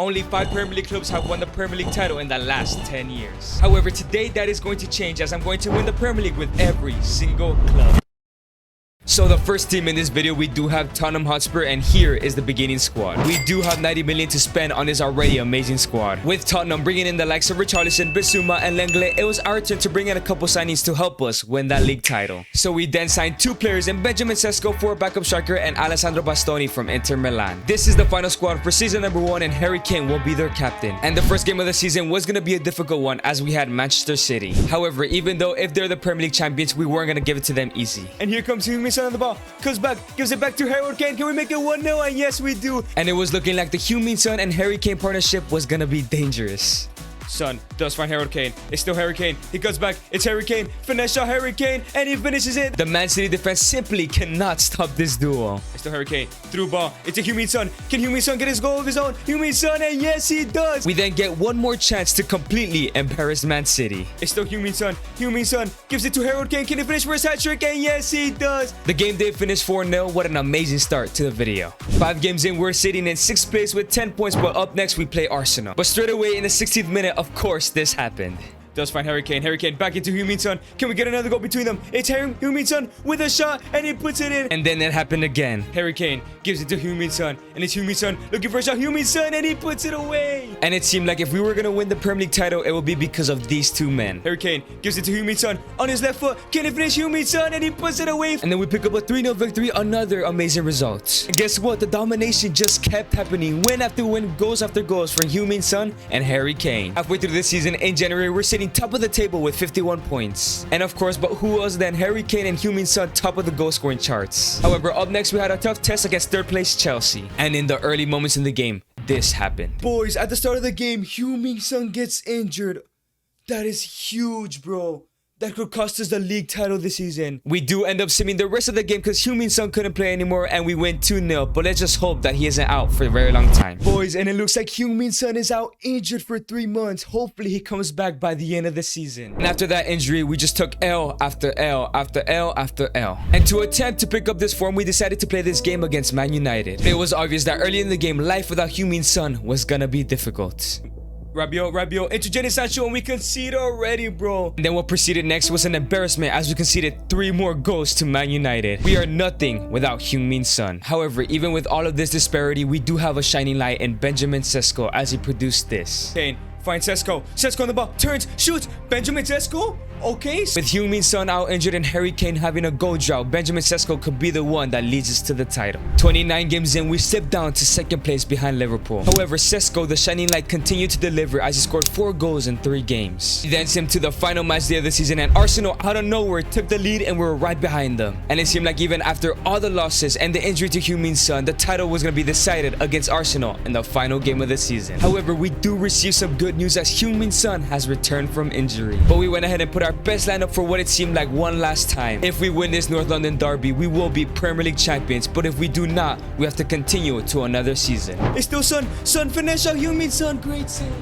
Only 5 Premier League clubs have won the Premier League title in the last 10 years. However, today that is going to change as I'm going to win the Premier League with every single club. So the first team in this video, we do have Tottenham Hotspur, and here is the beginning squad. We do have 90 million to spend on this already amazing squad. With Tottenham bringing in the likes of Richarlison, Bissouma, and Lenglet, it was our turn to bring in a couple signings to help us win that league title. So we then signed 2 players in Benjamin Sesko for a backup striker and Alessandro Bastoni from Inter Milan. This is the final squad for season number 1, and Harry Kane will be their captain. And the first game of the season was going to be a difficult one as we had Manchester City. However, even though if they're the Premier League champions, we weren't going to give it to them easy. And here comes Heung-min Son on the ball. Comes back, gives it back to Harry Kane. Can we make it 1-0? And yes, we do. And it was looking like the Heung-min Son and Harry Kane partnership was gonna be dangerous. Son does find Harry Kane. It's still Harry Kane. He goes back. It's Harry Kane. Finesse shot Harry Kane. And he finishes it. The Man City defense simply cannot stop this duel. It's still Harry Kane. Through ball. It's a Heung-min Son. Can Heung-min Son get his goal of his own? Heung-min Son. And yes, he does. We then get one more chance to completely embarrass Man City. It's still Heung-min Son. Heung-min Son gives it to Harry Kane. Can he finish for his hat trick? And yes, he does. The game did finish 4-0. What an amazing start to the video. 5 games in, we're sitting in 6th place with 10 points. But up next, we play Arsenal. But straight away in the 16th minute, of course, this happened. Does find Harry Kane. Harry Kane back into Heung-min Son. Can we get another goal between them? It's Heung-min Son with a shot, and he puts it in. And then it happened again. Harry Kane gives it to Heung-min Son, and it's Heung-min Son looking for a shot. Heung-min Son, and he puts it away. And it seemed like if we were gonna win the Premier League title, it would be because of these 2 men. Harry Kane gives it to Heung-min Son on his left foot. Can he finish Heung-min Son, and he puts it away. And then we pick up a 3-0 victory. Another amazing result. And guess what? The domination just kept happening. Win after win, goals after goals from Heung-min Son and Harry Kane. Halfway through this season in January, we're sitting top of the table with 51 points. And of course, but who else than Harry Kane and Heung-min Son top of the goal scoring charts. However, up next we had a tough test against 3rd place Chelsea. And in the early moments in the game, this happened. Boys, at the start of the game, Heung-min Son gets injured. That is huge, bro. That could cost us the league title this season. We do end up simming the rest of the game because Heung-min Son couldn't play anymore and we win 2-0. But let's just hope that he isn't out for a very long time. Boys, and it looks like Heung-min Son is out injured for 3 months. Hopefully he comes back by the end of the season. And after that injury, we just took L after L after L after L. And to attempt to pick up this form, we decided to play this game against Man United. It was obvious that early in the game, life without Heung-min Son was gonna be difficult. Rabiot, into Jadon Sancho, and we conceded already, bro. And then what proceeded next was an embarrassment as we conceded 3 more goals to Man United. We are nothing without Heung-min Son. However, even with all of this disparity, we do have a shining light in Benjamin Sesko as he produced this. Kane finds Sesko. Sesko on the ball, turns, shoots. Benjamin Sesko? Okay. With Heung-min Son out injured and Harry Kane having a goal drought, Benjamin Sesko could be the one that leads us to the title. 29 games in, we slipped down to 2nd place behind Liverpool. However, Sesko, the shining light, continued to deliver as he scored 4 goals in 3 games. He then sent to the final match day of the season, and Arsenal out of nowhere took the lead and we were right behind them. And it seemed like even after all the losses and the injury to Heung-min Son, the title was going to be decided against Arsenal in the final game of the season. However, we do receive some good news as Heung-min Son has returned from injury. But we went ahead and put our best lineup for what it seemed like one last time. If we win this North London derby, we will be Premier League champions. But if we do not, we have to continue to another season. It's still Son finish out Heung-min Son, great save.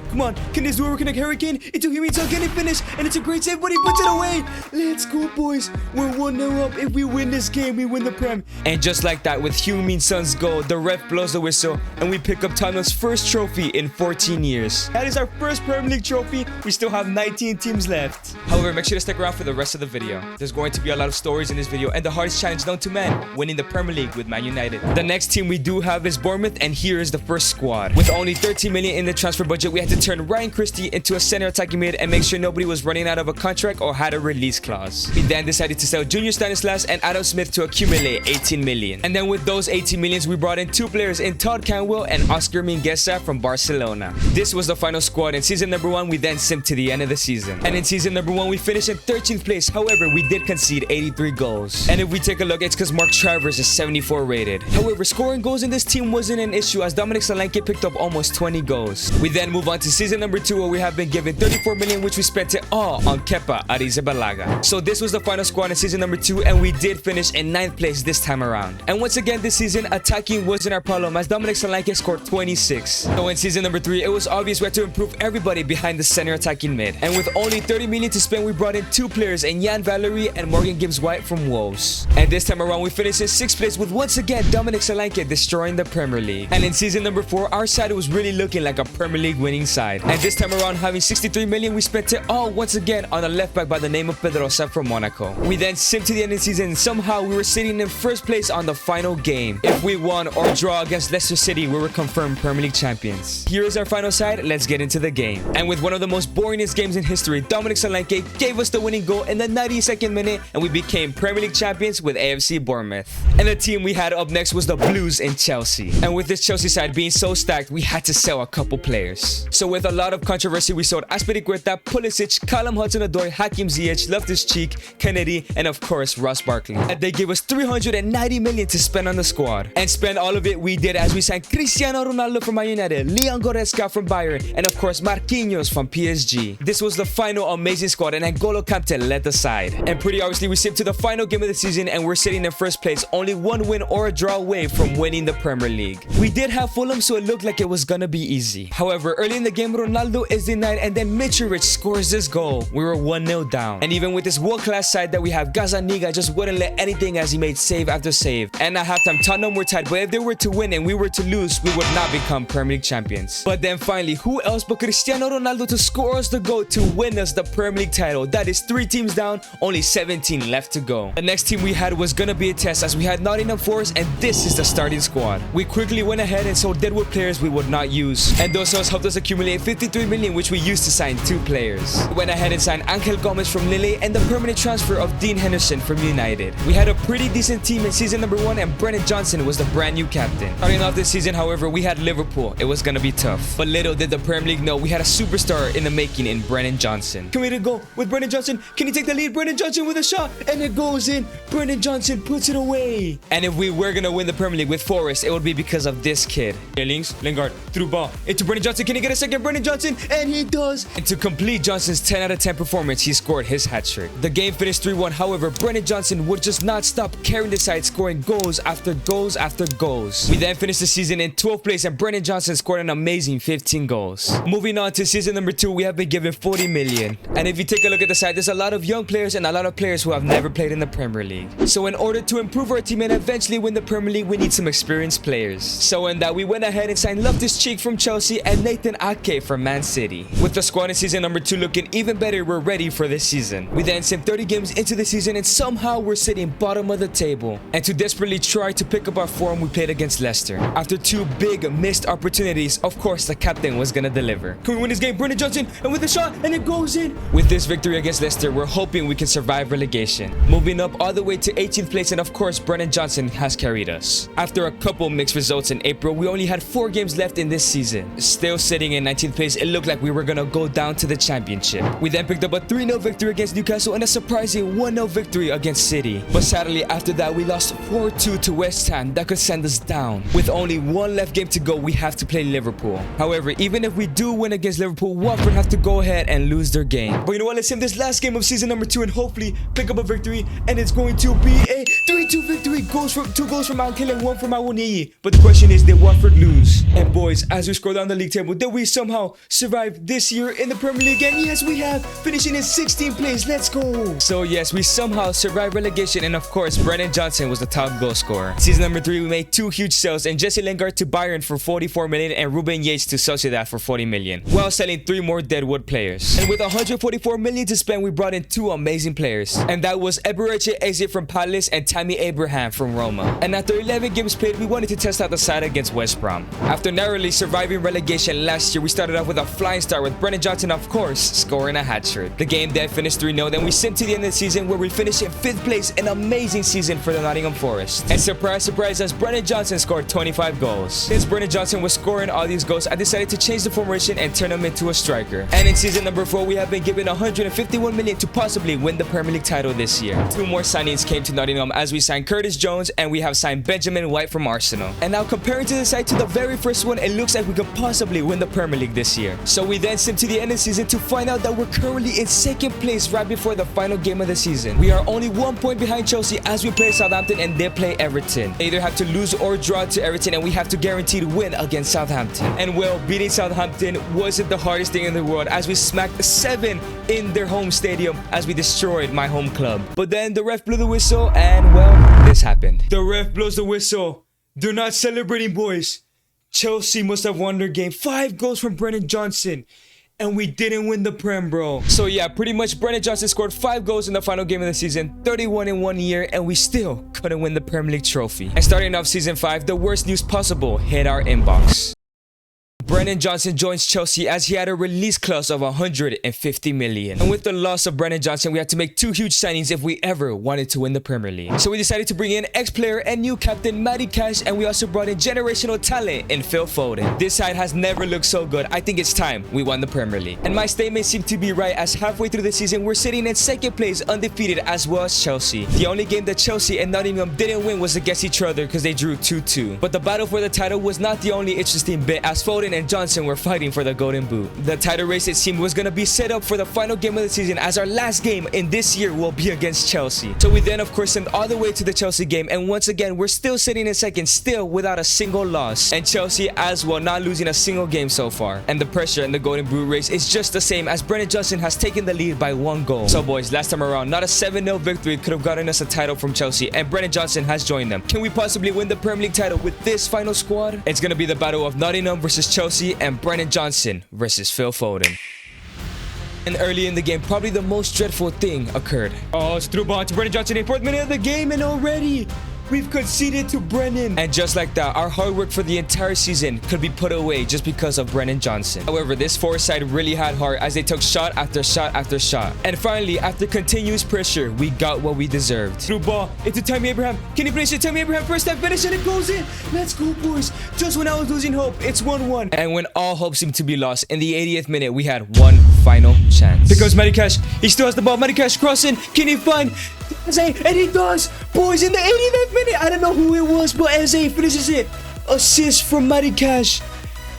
Come on, can this duel connect Harry Kane into Heung-min Son? Can he finish? And it's a great save, but he puts it away. Let's go, boys. We're 1-0 up. If we win this game, we win the Prem. And just like that, with Heung-min Son's goal, the ref blows the whistle, and we pick up Tottenham's first trophy in 14 years. That is our first Premier League trophy. We still have 19 teams left. However, make sure to stick around for the rest of the video. There's going to be a lot of stories in this video, and the hardest challenge known to man, winning the Premier League with Man United. The next team we do have is Bournemouth, and here is the first squad. With only 13 million in the transfer budget, we had to turn Ryan Christie into a center attacking mid and make sure nobody was running out of a contract or had a release clause. We then decided to sell Junior Stanislas and Adam Smith to accumulate 18 million. And then with those 18 millions, we brought in 2 players in Todd Cantwell and Oscar Mingueza from Barcelona. This was the final squad. In season number 1, we then simped to the end of the season. And in season number 1, we finished in 13th place. However, we did concede 83 goals. And if we take a look, it's because Mark Travers is 74 rated. However, scoring goals in this team wasn't an issue as Dominic Solanke picked up almost 20 goals. We then move on to to season number 2, where we have been given 34 million, which we spent it all on Kepa Arrizabalaga. So this was the final squad in season number 2, and we did finish in 9th place this time around. And once again this season, attacking wasn't our problem, as Dominic Solanke scored 26. So in season number 3, it was obvious we had to improve everybody behind the center attacking mid. And with only 30 million to spend, we brought in 2 players in Jan Valerie and Morgan Gibbs-White from Wolves. And this time around we finished in 6th place, with once again Dominic Solanke destroying the Premier League. And in season number 4, our side was really looking like a Premier League winning side. And this time around, having 63 million, we spent it all once again on a left back by the name of Pedrosa from Monaco. We then simmed to the end of the season, and somehow we were sitting in 1st place on the final game. If we won or draw against Leicester City, we were confirmed Premier League champions. Here is our final side. Let's get into the game. And with one of the most boringest games in history, Dominic Solanke gave us the winning goal in the 92nd minute, and we became Premier League champions with AFC Bournemouth. And the team we had up next was the Blues in Chelsea. And with this Chelsea side being so stacked, we had to sell a couple players. So with a lot of controversy, we sold Azpilicueta, Pulisic, Callum Hudson-Odoi, Hakim Ziyech, Loftus-Cheek, Kennedy, and of course Ross Barkley. And they gave us 390 million to spend on the squad. And spend all of it we did, as we signed Cristiano Ronaldo from Man United, Leon Goretzka from Bayern, and of course Marquinhos from PSG. This was the final amazing squad, and N'Golo Kante led the side. And pretty obviously we sipped to the final game of the season, and we're sitting in 1st place, only 1 win or a draw away from winning the Premier League. We did have Fulham, so it looked like it was gonna be easy. However, early in the game, Ronaldo is denied, and then Mitrovic scores this goal. We were 1-0 down. And even with this world-class side that we have, Gazzaniga just wouldn't let anything, as he made save after save. And at halftime, Tottenham were tied, but if they were to win and we were to lose, we would not become Premier League champions. But then finally, who else but Cristiano Ronaldo to score us the goal to win us the Premier League title? That is 3 teams down, only 17 left to go. The next team we had was gonna be a test, as we had Nottingham Forest, and this is the starting squad. We quickly went ahead and sold deadwood players we would not use. And those sales helped us accumulate 53 million, which we used to sign 2 players. We went ahead and signed Angel Gomez from Lille and the permanent transfer of Dean Henderson from United. We had a pretty decent team in season number 1, and Brennan Johnson was the brand new captain. Starting off this season, however, we had Liverpool. It was gonna be tough. But little did the Premier League know we had a superstar in the making in Brennan Johnson. Can we get a goal with Brennan Johnson? Can he take the lead? Brennan Johnson with a shot, and it goes in. Brennan Johnson puts it away. And if we were gonna win the Premier League with Forest, it would be because of this kid. Links, Lingard, through ball into Brennan Johnson. Can he get a second? Brennan Johnson, and he does. And to complete Johnson's 10 out of 10 performance, he scored his hat-trick. The game finished 3-1. However, Brennan Johnson would just not stop carrying the side, scoring goals after goals after goals. We then finished the season in 12th place, and Brennan Johnson scored an amazing 15 goals. Moving on to season number 2, we have been given 40 million. And if you take a look at the side, there's a lot of young players and a lot of players who have never played in the Premier League. So in order to improve our team and eventually win the Premier League, we need some experienced players. So in that, we went ahead and signed Loftus-Cheek from Chelsea and Nathan Ake from Man City. With the squad in season number 2 looking even better, we're ready for this season. We then sent 30 games into the season, and somehow we're sitting bottom of the table. And to desperately try to pick up our form, we played against Leicester. After 2 big missed opportunities, of course the captain was gonna deliver. Can we win this game? Brennan Johnson, and with a shot, and it goes in. With this victory against Leicester, we're hoping we can survive relegation, moving up all the way to 18th place, and of course Brennan Johnson has carried us. After a couple mixed results in April, we only had 4 games left in this season. Still sitting in 19th place, it looked like we were gonna go down to the championship. We then picked up a 3-0 victory against Newcastle and a surprising 1-0 victory against City. But sadly, after that, we lost 4-2 to West Ham. That could send us down. With only 1 left game to go, we have to play Liverpool. However, even if we do win against Liverpool, Watford have to go ahead and lose their game. But you know what? Let's save this last game of season number 2 and hopefully pick up a victory. And it's going to be a 3-2 victory. 2 goals from Ankel and 1 from Awoniyi. But the question is, did Watford lose? And boys, as we scroll down the league table, did we somehow survive this year in the Premier League? And yes, we have, finishing in 16th place. Let's go. So yes, we somehow survived relegation, and of course Brennan Johnson was the top goal scorer. Season number 3, we made 2 huge sales, and Jesse Lingard to Bayern for 44 million and Ruben Yates to Sociedad for 40 million, while selling 3 more deadwood players. And with 144 million to spend, we brought in 2 amazing players, and that was Eberechi Eze from Palace and Tammy Abraham from Roma. And after 11 games played, we wanted to test out the side against West Brom. After narrowly surviving relegation last year, we started off with a flying start with Brennan Johnson, of course, scoring a hat-trick. The game then finished 3-0, then we simmed to the end of the season where we finished in 5th place, an amazing season for the Nottingham Forest. And surprise, surprise, as Brennan Johnson scored 25 goals. Since Brennan Johnson was scoring all these goals, I decided to change the formation and turn him into a striker. And in season number 4, we have been given 151 million to possibly win the Premier League title this year. 2 more signings came to Nottingham as we signed Curtis Jones and we have signed Benjamin White from Arsenal. And now comparing to the side to the very first one, it looks like we could possibly win the Premier League this year. So we then sim to the end of the season to find out that we're currently in second place right before the final game of the season. We are only 1 point behind Chelsea as we play Southampton and they play Everton. They either have to lose or draw to Everton, and we have to guarantee to win against Southampton. And well, beating Southampton wasn't the hardest thing in the world as we smacked 7 in their home stadium as we destroyed my home club. But then the ref blew the whistle and well, this happened. The ref blows the whistle. They're not celebrating, boys. Chelsea must have won their game. 5 goals from Brennan Johnson. And we didn't win the Prem, bro. So yeah, pretty much Brennan Johnson scored 5 goals in the final game of the season, 31 in 1 year, and we still couldn't win the Premier League trophy. And starting off season 5, the worst news possible hit our inbox. Brennan Johnson joins Chelsea as he had a release clause of 150 million. And with the loss of Brennan Johnson, we had to make 2 huge signings if we ever wanted to win the Premier League. So we decided to bring in ex-player and new captain Matty Cash, and we also brought in generational talent in Phil Foden. This side has never looked so good. I think it's time we won the Premier League. And my statement seemed to be right as halfway through the season, we're sitting in second place undefeated as well as Chelsea. The only game that Chelsea and Nottingham didn't win was against each other because they drew 2-2. But the battle for the title was not the only interesting bit as Foden and Johnson were fighting for the golden boot. The title race, it seemed, was going to be set up for the final game of the season as our last game in this year will be against Chelsea. So we then of course sent all the way to the Chelsea game, and once again we're still sitting in second, still without a single loss, and Chelsea as well not losing a single game so far. And the pressure in the golden boot race is just the same as Brennan Johnson has taken the lead by 1 goal. So boys, last time around not a 7-0 victory could have gotten us a title from Chelsea, and Brennan Johnson has joined them. Can we possibly win the Premier League title with this final squad? It's going to be the battle of Nottingham versus Chelsea and Brennan Johnson versus Phil Foden. And early in the game, probably the most dreadful thing occurred. Oh, it's through ball to Brennan Johnson in 4th minute of the game, and already we've conceded to Brennan. And just like that, our hard work for the entire season could be put away just because of Brennan Johnson. However, this forward side really had heart as they took shot after shot after shot. And finally, after continuous pressure, we got what we deserved. Through ball into Tammy Abraham. Can he finish it? Tammy Abraham first time finish, and it goes in. Let's go, boys. Just when I was losing hope, it's 1-1. And when all hope seemed to be lost, in the 80th minute, we had one final chance. Here goes Matty Cash. He still has the ball. Matty Cash crossing. Can he find Eze? And he does. Boys, in the 89th minute, I don't know who it was, but Eze finishes it. Assist from Matty Cash.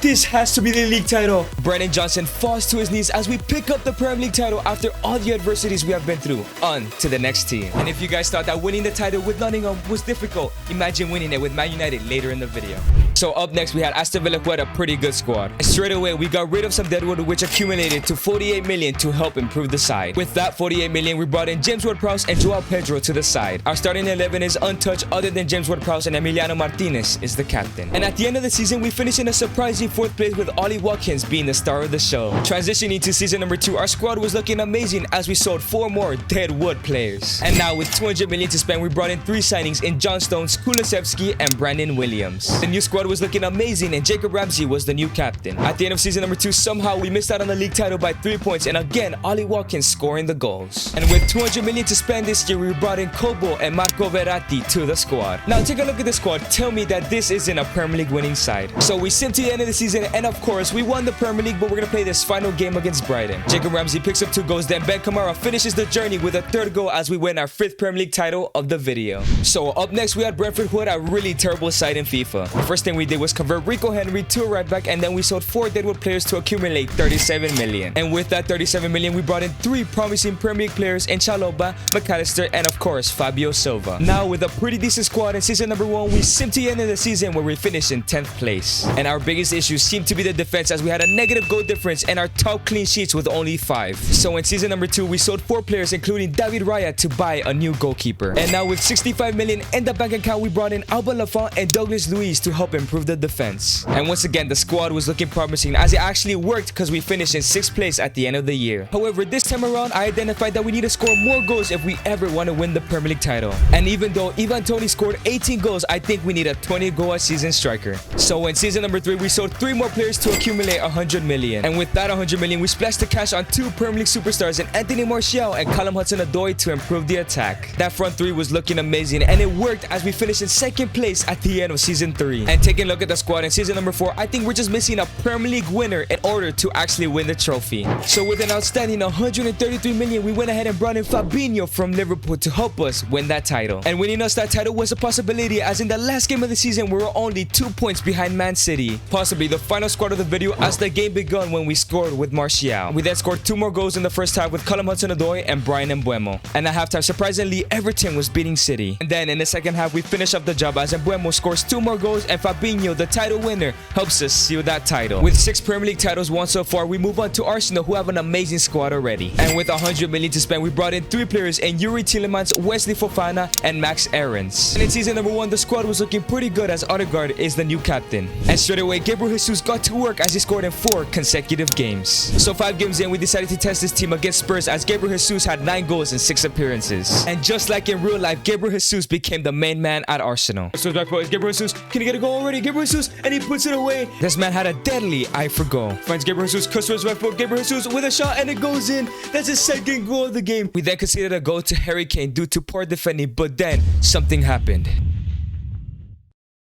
This has to be the league title. Brennan Johnson falls to his knees as we pick up the Premier League title after all the adversities we have been through. On to the next team. And if you guys thought that winning the title with Nottingham was difficult, imagine winning it with Man United later in the video. So up next, we had Aston Villa, who had a pretty good squad. And straight away, we got rid of some deadwood, which accumulated to 48 million to help improve the side. With that 48 million, we brought in James Ward-Prowse and Joao Pedro to the side. Our starting 11 is untouched other than James Ward-Prowse, and Emiliano Martinez is the captain. And at the end of the season, we finished in a surprising 4th place with Ollie Watkins being the star of the show. Transitioning to season number 2, our squad was looking amazing as we sold 4 more deadwood players. And now with 200 million to spend, we brought in 3 signings in John Stones, Kulusevski, and Brandon Williams. The new squad was looking amazing, and Jacob Ramsey was the new captain. At the end of season number 2, somehow we missed out on the league title by 3 points, and again Ollie Watkins scoring the goals. And with 200 million to spend this year, we brought in Kobo and Marco Verratti to the squad. Now take a look at the squad. Tell me that this isn't a Premier League winning side. So we sim to the end of the season, and of course we won the Premier League, but we're gonna play this final game against Brighton. Jacob Ramsey picks up 2 goals, then Ben Kamara finishes the journey with a 3rd goal as we win our 5th Premier League title of the video. So up next, we had Brentford, who had a really terrible side in FIFA. The first thing we did was convert Rico Henry to a right back, and then we sold 4 deadwood players to accumulate 37 million. And with that 37 million, we brought in 3 promising Premier League players in Chalobah, McAllister, and of course Fabio Silva. Now with a pretty decent squad in season number 1, we sim to the end of the season where we finished in 10th place. And our biggest issue seemed to be the defense, as we had a negative goal difference and our top clean sheets with only 5. So in season number 2, we sold 4 players including David Raya to buy a new goalkeeper. And now with 65 million in the bank account, we brought in Alba Lafont and Douglas Luiz to help improve the defense. And once again, the squad was looking promising as it actually worked because we finished in 6th place at the end of the year. However, this time around, I identified that we need to score more goals if we ever want to win the Premier League title. And even though Ivan Toney scored 18 goals, I think we need a 20-goal-a-season striker. So in season number 3, we sold 3 more players to accumulate 100 million. And with that 100 million, we splashed the cash on 2 Premier League superstars in Anthony Martial and Callum Hudson-Odoi to improve the attack. That front 3 was looking amazing, and it worked as we finished in 2nd place at the end of season 3. And take taking a look at the squad in season number 4, I think we're just missing a Premier League winner in order to actually win the trophy. So with an outstanding 133 million, we went ahead and brought in Fabinho from Liverpool to help us win that title. And winning us that title was a possibility, as in the last game of the season we were only 2 points behind Man City. Possibly the final squad of the video as the game begun when we scored with Martial. We then scored 2 more goals in the first half with Callum Hudson-Odoi and Brian Mbeumo. And at halftime, surprisingly, Everton was beating City. And then in the second half, we finished up the job as Mbeumo scores 2 more goals and Fabinho, the title winner, helps us seal that title. With 6 Premier League titles won so far, we move on to Arsenal, who have an amazing squad already. And with 100 million to spend, we brought in 3 players in Yuri Tielemans, Wesley Fofana, and Max Aarons. And in season number 1, the squad was looking pretty good as Odegaard is the new captain. And straight away, Gabriel Jesus got to work as he scored in 4 consecutive games. So 5 games in, we decided to test this team against Spurs as Gabriel Jesus had 9 goals in 6 appearances. And just like in real life, Gabriel Jesus became the main man at Arsenal. So back boys, Gabriel Jesus, can he get a goal already? Gabriel Jesus, and he puts it away. This man had a deadly eye for goal. Finds Gabriel Jesus, cuts to his right foot, Gabriel Jesus with a shot, and it goes in. That's his second goal of the game. We then conceded a goal to Harry Kane due to poor defending, but then something happened.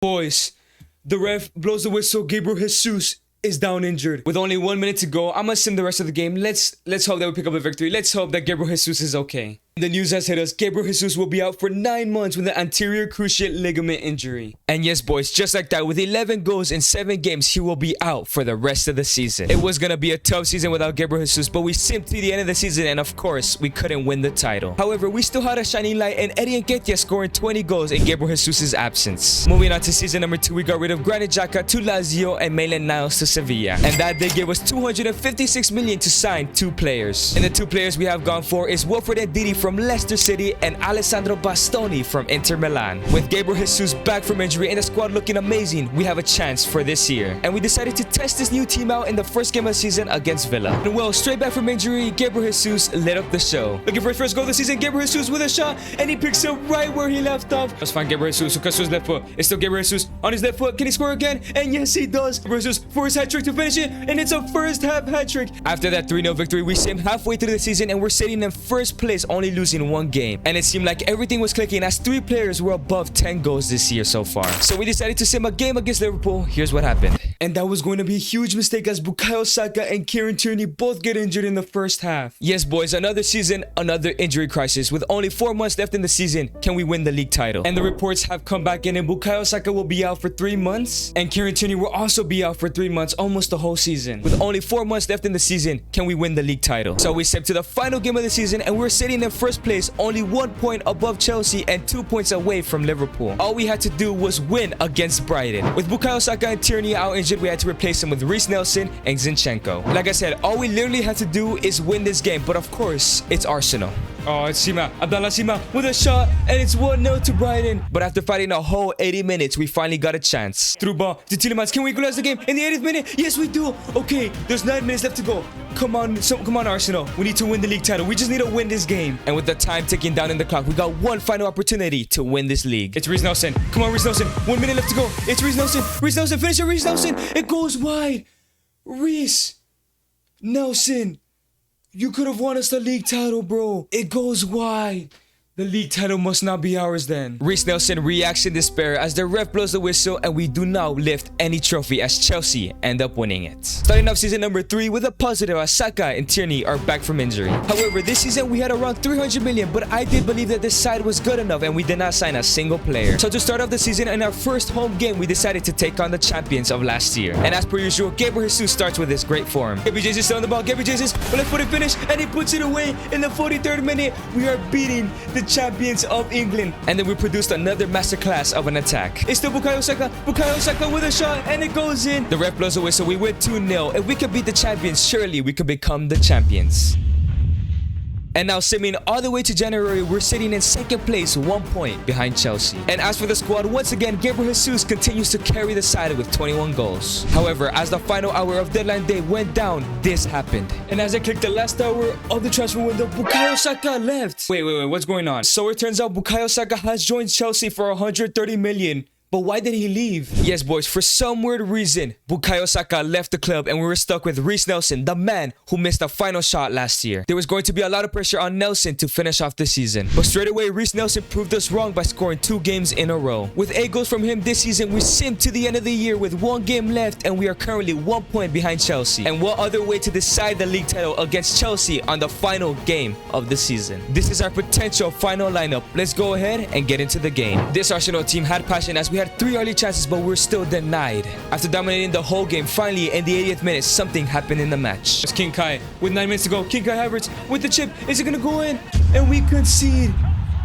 Boys, the ref blows the whistle. Gabriel Jesus is down injured. With only 1 minute to go, I'm gonna sim the rest of the game. Let's hope that we pick up a victory. Let's hope that Gabriel Jesus is okay. The news has hit us. Gabriel Jesus will be out for 9 months with an anterior cruciate ligament injury. And yes, boys, just like that, with 11 goals in 7 games, he will be out for the rest of the season. It was gonna be a tough season without Gabriel Jesus, but we simped to the end of the season, and of course, we couldn't win the title. However, we still had a shining light in Eddie Nketiah scoring 20 goals in Gabriel Jesus' absence. Moving on to season number 2, we got rid of Granit Xhaka to Lazio and Maitland Niles to Sevilla. And that day gave us 256 million to sign 2 players. And the 2 players we have gone for is Wilfred Ndidi from Leicester City and Alessandro Bastoni from Inter Milan. With Gabriel Jesus back from injury and the squad looking amazing, we have a chance for this year. And we decided to test this new team out in the first game of the season against Villa. And well, straight back from injury, Gabriel Jesus lit up the show. Looking for his first goal of the season, Gabriel Jesus with a shot, and he picks up right where he left off. Let's find Gabriel Jesus, who cuts to his left foot. It's still Gabriel Jesus on his left foot. Can he score again? And yes, he does. Gabriel Jesus for his hat-trick to finish it, and it's a first half hat-trick. After that 3-0 victory, we simmed halfway through the season and we're sitting in first place, only losing 1 game. And it seemed like everything was clicking as 3 players were above 10 goals this year so far. So we decided to sim a game against Liverpool. Here's what happened. And that was going to be a huge mistake as Bukayo Saka and Kieran Tierney both get injured in the first half. Yes, boys, another season, another injury crisis. With only 4 months left in the season, can we win the league title? And the reports have come back in, and Bukayo Saka will be out for 3 months. And Kieran Tierney will also be out for 3 months, almost the whole season. With only 4 months left in the season, can we win the league title? So we stepped to the final game of the season, and we're sitting in first place, only 1 point above Chelsea and 2 points away from Liverpool. All we had to do was win against Brighton. With Bukayo Saka and Tierney out injured, we had to replace him with Reece Nelson and Zinchenko. Like I said, all we literally had to do is win this game, but of course, it's Arsenal. Oh, it's Sima, Abdallah Sima with a shot, and it's 1-0 to Brighton. But after fighting a whole 80 minutes, we finally got a chance. Through ball to Tielemans. Can we equalize the game in the 80th minute? Yes, we do. Okay, there's 9 minutes left to go. Come on, come on, Arsenal. We need to win the league title. We just need to win this game. And with the time ticking down in the clock, we got one final opportunity to win this league. It's Reece Nelson. Come on, Reece Nelson. 1 minute left to go. It's Reece Nelson. Reece Nelson, finish it, Reece Nelson. It goes wide. Reece Nelson. You could have won us the league title, bro. It goes wide. The league title must not be ours then. Reece Nelson reacts in despair as the ref blows the whistle, and we do not lift any trophy as Chelsea end up winning it. Starting off season number 3 with a positive as Saka and Tierney are back from injury. However, this season we had around 300 million, but I did believe that this side was good enough and we did not sign a single player. So to start off the season, in our first home game, we decided to take on the champions of last year. And as per usual, Gabriel Jesus starts with his great form. Gabriel Jesus still on the ball. Gabriel Jesus will left footed finish, and he puts it away in the 43rd minute. We are beating the champions of England, and then we produced another masterclass of an attack. It's still Bukayo Saka with a shot, and it goes in. The ref blows away, so we win 2-0. If we could beat the champions, surely we could become the champions. And now, simming all the way to January, we're sitting in second place, 1 point behind Chelsea. And as for the squad, once again, Gabriel Jesus continues to carry the side with 21 goals. However, as the final hour of deadline day went down, this happened. And as I clicked the last hour of the transfer window, Bukayo Saka left. Wait, what's going on? So it turns out Bukayo Saka has joined Chelsea for 130 million. But why did he leave? Yes, boys, for some weird reason, Bukayo Saka left the club and we were stuck with Reiss Nelson, the man who missed the final shot last year. There was going to be a lot of pressure on Nelson to finish off the season. But straight away, Reiss Nelson proved us wrong by scoring 2 games in a row. With 8 goals from him this season, we simmed to the end of the year with 1 game left and we are currently 1 point behind Chelsea. And what other way to decide the league title against Chelsea on the final game of the season? This is our potential final lineup. Let's go ahead and get into the game. This Arsenal team had passion as we had 3 early chances, but we were still denied. After dominating the whole game, finally in the 80th minute, something happened in the match. It's King Kai with 9 minutes to go. King Kai Havertz with the chip. Is it gonna go in? And we concede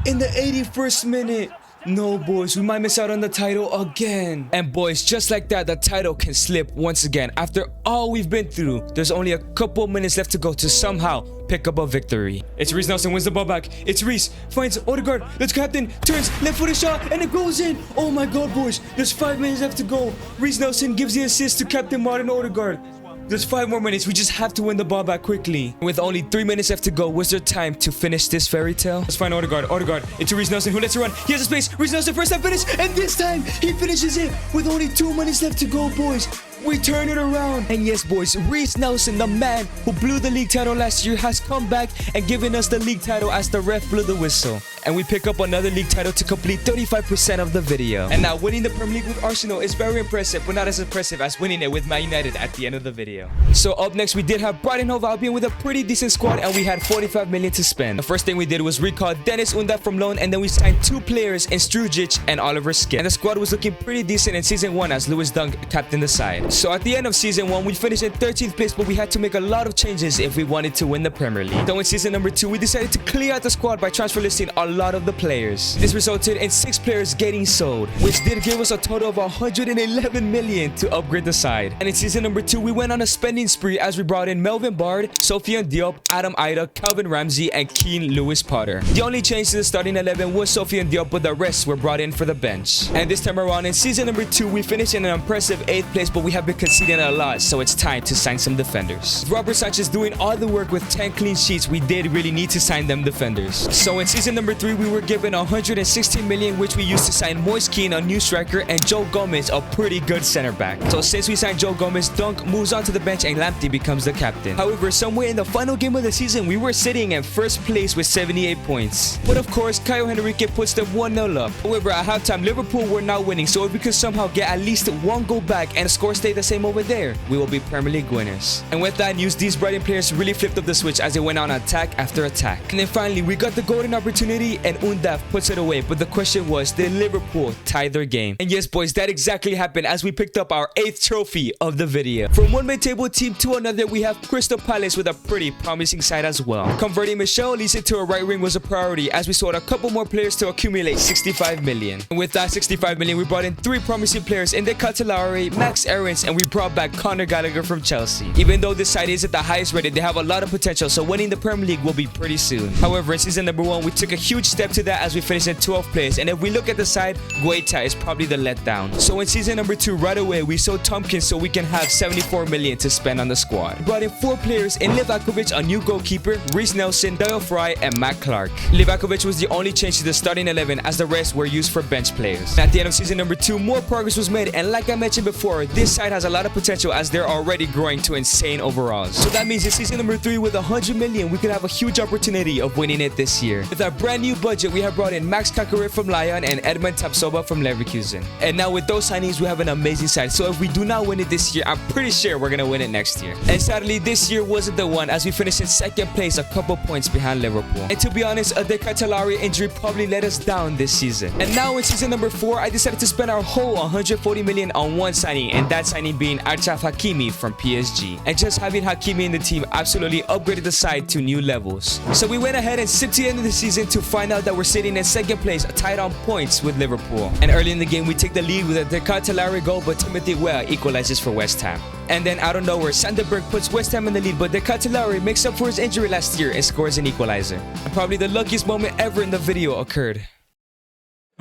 in the 81st minute. No, boys, we might miss out on the title again. And boys, just like that, the title can slip once again. After all we've been through, there's only a couple minutes left to go to somehow pick up a victory. It's Reiss Nelson, wins the ball back. It's Reiss, finds Odegaard, let's captain, turns, left-footed shot, and it goes in. Oh my god, boys, there's 5 minutes left to go. Reiss Nelson gives the assist to Captain Martin Odegaard. There's 5 more minutes. We just have to win the ball back quickly. With only 3 minutes left to go, was there time to finish this fairy tale? Let's find Odegaard. Odegaard into Reiss Nelson, who lets it run. He has a space. Reiss Nelson, first time finish. And this time, he finishes it with only 2 minutes left to go, boys. We turn it around. And yes, boys, Reiss Nelson, the man who blew the league title last year, has come back and given us the league title as the ref blew the whistle. And we pick up another league title to complete 35% of the video. And now winning the Premier League with Arsenal is very impressive, but not as impressive as winning it with Man United at the end of the video. So up next, we did have Brighton Hove Albion with a pretty decent squad and we had 45 million to spend. The first thing we did was recall Dennis Unda from loan, and then we signed 2 players in Strujic and Oliver Skip. And the squad was looking pretty decent in season 1 as Lewis Dunk captained the side. So at the end of season 1, we finished in 13th place, but we had to make a lot of changes if we wanted to win the Premier League. So in season number 2, we decided to clear out the squad by transfer listing a lot of the players. This resulted in 6 players getting sold, which did give us a total of 111 million to upgrade the side. And in season number 2, we went on a spending spree as we brought in Melvin Bard, Sofiane Diop, Adam Ida, Calvin Ramsey, and Keane Lewis Potter. The only change to the starting 11 was Sofiane Diop, but the rest were brought in for the bench. And this time around in season number 2, we finished in an impressive 8th place, but we have been conceding a lot, so it's time to sign some defenders. Robert Sanchez doing all the work with 10 clean sheets, we did really need to sign them defenders. So in season number 3, we were given 116 million, which we used to sign Moise Kean, a new striker, and Joe Gomez, a pretty good center back. So since we signed Joe Gomez, Dunk moves on to the bench and Lamptey becomes the captain. However, somewhere in the final game of the season, we were sitting in first place with 78 points. But of course, Caio Henrique puts them 1-0 up. However, at halftime, Liverpool were now winning, so if we could somehow get at least 1 goal back and score stay the same over there, we will be Premier League winners. And with that news, these Brighton players really flipped up the switch as they went on attack after attack. And then finally, we got the golden opportunity and Undaf puts it away. But the question was, did Liverpool tie their game? And yes, boys, that exactly happened as we picked up our 8th trophy of the video. From one mid-table team to another, we have Crystal Palace with a pretty promising side as well. Converting Michel Olise to a right wing was a priority as we sold a couple more players to accumulate 65 million. And with that 65 million, we brought in 3 promising players in De Ketelaere, Max Aarons, and we brought back Conor Gallagher from Chelsea. Even though this side isn't the highest rated, they have a lot of potential, so winning the Premier League will be pretty soon. However, in season number 1, we took a huge step to that as we finished in 12th place, and if we look at the side, Guaita is probably the letdown. So in season number 2, right away, we sold Tompkins so we can have 74 million to spend on the squad. We brought in 4 players in Livakovic, a new goalkeeper, Reiss Nelson, Dale Fry, and Matt Clark. Livakovic was the only change to the starting 11 as the rest were used for bench players. At the end of season number 2, more progress was made, and like I mentioned before, this side has a lot of potential as they're already growing to insane overalls. So that means in season number 3 with 100 million, we could have a huge opportunity of winning it this year. With our brand new budget, we have brought in Max Kakare from Lyon and Edmund Tapsoba from Leverkusen. And now with those signings, we have an amazing side. So if we do not win it this year, I'm pretty sure we're gonna win it next year. And sadly, this year wasn't the one as we finished in 2nd place, a couple points behind Liverpool. And to be honest, a De Ketelaere injury probably let us down this season. And now in season number 4, I decided to spend our whole 140 million on one signing, and that signing being Achraf Hakimi from PSG. And just having Hakimi in the team absolutely upgraded the side to new levels. So we went ahead and sipped to the end of the season to find out that we're sitting in 2nd place, tied on points with Liverpool. And early in the game, we take the lead with a De Ketelaere goal, but Timothy Weah equalizes for West Ham. And then out of nowhere, Sanderberg puts West Ham in the lead, but De Ketelaere makes up for his injury last year and scores an equalizer. And probably the luckiest moment ever in the video occurred.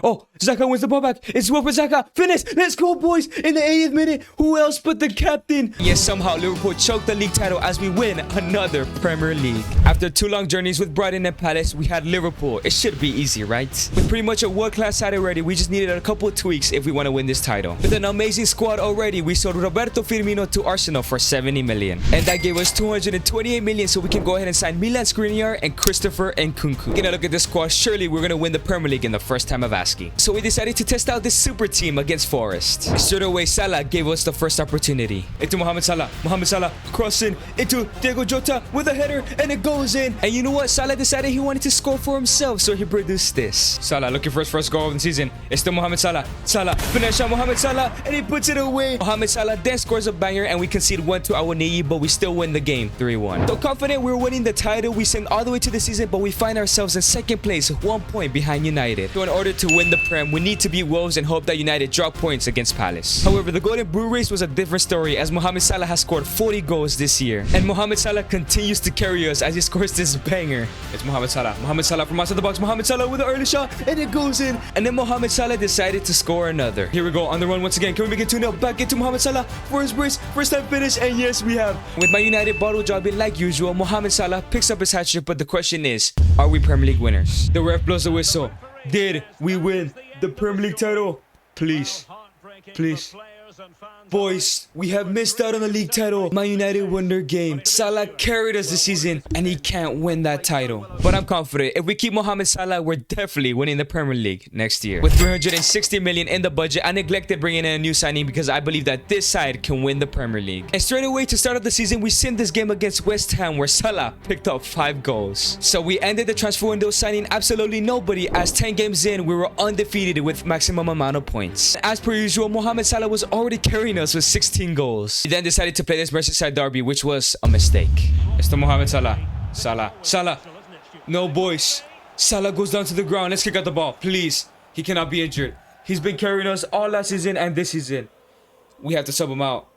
Oh, Zaka wins the ball back. It's well for Zaka. Finish. Let's go, boys. In the 80th minute, who else but the captain? Yes, somehow Liverpool choked the league title as we win another Premier League. After 2 long journeys with Brighton and Palace, we had Liverpool. It should be easy, right? With pretty much a world-class side already, we just needed a couple of tweaks if we want to win this title. With an amazing squad already, we sold Roberto Firmino to Arsenal for 70 million. And that gave us 228 million so we can go ahead and sign Milan Skriniar and Christopher Nkunku. Gonna look at this squad. Surely we're gonna win the Premier League in the first time of asking. So we decided to test out this super team against Forest. Straight away, Salah gave us the first opportunity. Into Mohamed Salah. Mohamed Salah crossing into Diego Jota with a header, and it goes in. And you know what? Salah decided he wanted to score for himself, so he produced this. Salah looking for his first goal of the season. It's still Mohamed Salah. Salah finish on Mohamed Salah, and he puts it away. Mohamed Salah then scores a banger, and we concede 1 to Awoniyi, but we still win the game 3-1. So confident we're winning the title, we send all the way to the season, but we find ourselves in second place, 1 point behind United. So in order to win the Prem, we need to beat Wolves and hope that United drop points against Palace. However, the Golden Boot race was a different story as Mohamed Salah has scored 40 goals this year. And Mohamed Salah continues to carry us as he scores this banger. It's Mohamed Salah. Mohamed Salah from outside the box. Mohamed Salah with an early shot, and it goes in. And then Mohamed Salah decided to score another. Here we go on the run once again. Can we make it 2-0? Back into Mohamed Salah for his brace. First time finish, and yes, we have. With my United bottle jobbing like usual, Mohamed Salah picks up his hat trick, but the question is, are we Premier League winners? The ref blows the whistle. Did we win the Premier League title? Please. Please. Boys, we have missed out on the league title. Man United won their game. Salah carried us this season, and he can't win that title. But I'm confident if we keep Mohamed Salah, we're definitely winning the Premier League next year. With 360 million in the budget, I neglected bringing in a new signing because I believe that this side can win the Premier League. And straight away to start of the season, we sent this game against West Ham where Salah picked up 5 goals. So we ended the transfer window signing absolutely nobody, as 10 games in, we were undefeated with maximum amount of points. As per usual, Mohamed Salah was already carrying us with 16 goals. He then decided to play this Merseyside derby, which was a mistake. It's to Mohamed Salah. Salah. No, boys. Salah goes down to the ground. Let's kick out the ball, please. He cannot be injured. He's been carrying us all last season and this season. We have to sub him out.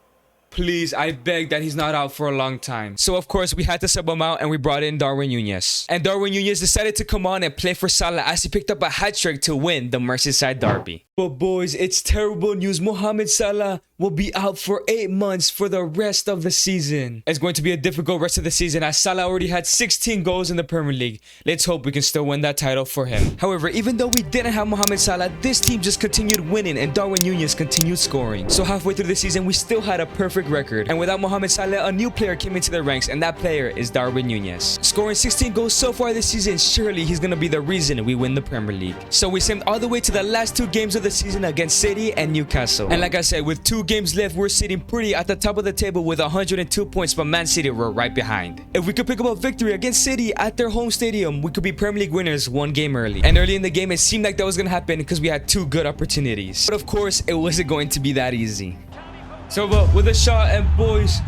Please, I beg that he's not out for a long time. So, of course, we had to sub him out and we brought in Darwin Núñez. And Darwin Núñez decided to come on and play for Salah as he picked up a hat-trick to win the Merseyside derby. But boys, it's terrible news. Mohamed Salah will be out for 8 months for the rest of the season. It's going to be a difficult rest of the season as Salah already had 16 goals in the Premier League. Let's hope we can still win that title for him. However, even though we didn't have Mohamed Salah, this team just continued winning and Darwin Núñez continued scoring. So halfway through the season, we still had a perfect record. And without Mohamed Salah, a new player came into the ranks, and that player is Darwin Núñez. Scoring 16 goals so far this season, surely he's going to be the reason we win the Premier League. So we sent all the way to the last 2 games of the season against City and Newcastle. And like I said, with 2 games left, we're sitting pretty at the top of the table with 102 points, but Man City were right behind. If we could pick up a victory against City at their home stadium, we could be Premier League winners 1 game early. And early in the game, it seemed like that was going to happen because we had 2 good opportunities. But of course, it wasn't going to be that easy. So with a shot, and boys,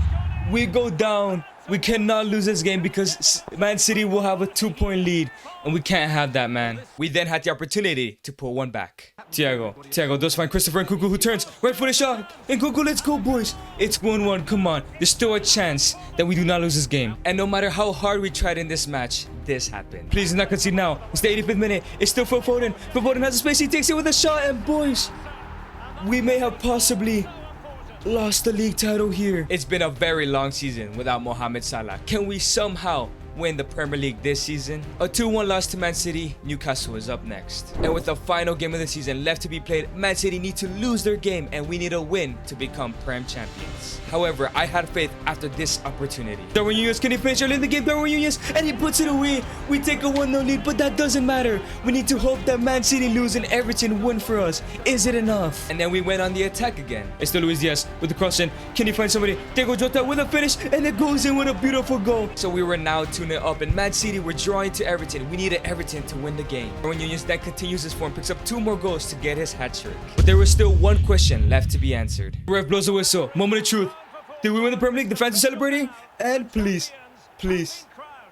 we go down. We cannot lose this game because Man City will have a 2-point lead, and we can't have that, man. We then had the opportunity to pull one back. Thiago does find Christopher Nkunku, who turns right footed shot. Nkunku, let's go, boys. It's 1-1. Come on. There's still a chance that we do not lose this game. And no matter how hard we tried in this match, this happened. Please do not concede now. It's the 85th minute. It's still Phil Foden. Phil Foden has a space. He takes it with a shot, and boys, we may have possibly lost the league title here. It's been a very long season without Mohamed Salah. Can we somehow win the Premier League this season? A 2-1 loss to Man City. Newcastle is up next. And with the final game of the season left to be played, Man City need to lose their game and we need a win to become Prem champions. However, I had faith after this opportunity. Darwin Núñez, can he finish early in the game? Darwin Núñez, and he puts it away. We take a 1-0 lead, but that doesn't matter. We need to hope that Man City lose and Everton win for us. Is it enough? And then we went on the attack again. It's still Luis Diaz with the cross in. Can he find somebody? Diego Jota with a finish, and it goes in with a beautiful goal. So we were now 2-0 up, and Man City were drawing to Everton. We needed Everton to win the game. Darwin Núñez then continues his form, picks up 2 more goals to get his hat-trick. But there was still one question left to be answered. The ref blows the whistle. Moment of truth. Did we win the Premier League? The fans are celebrating. And please.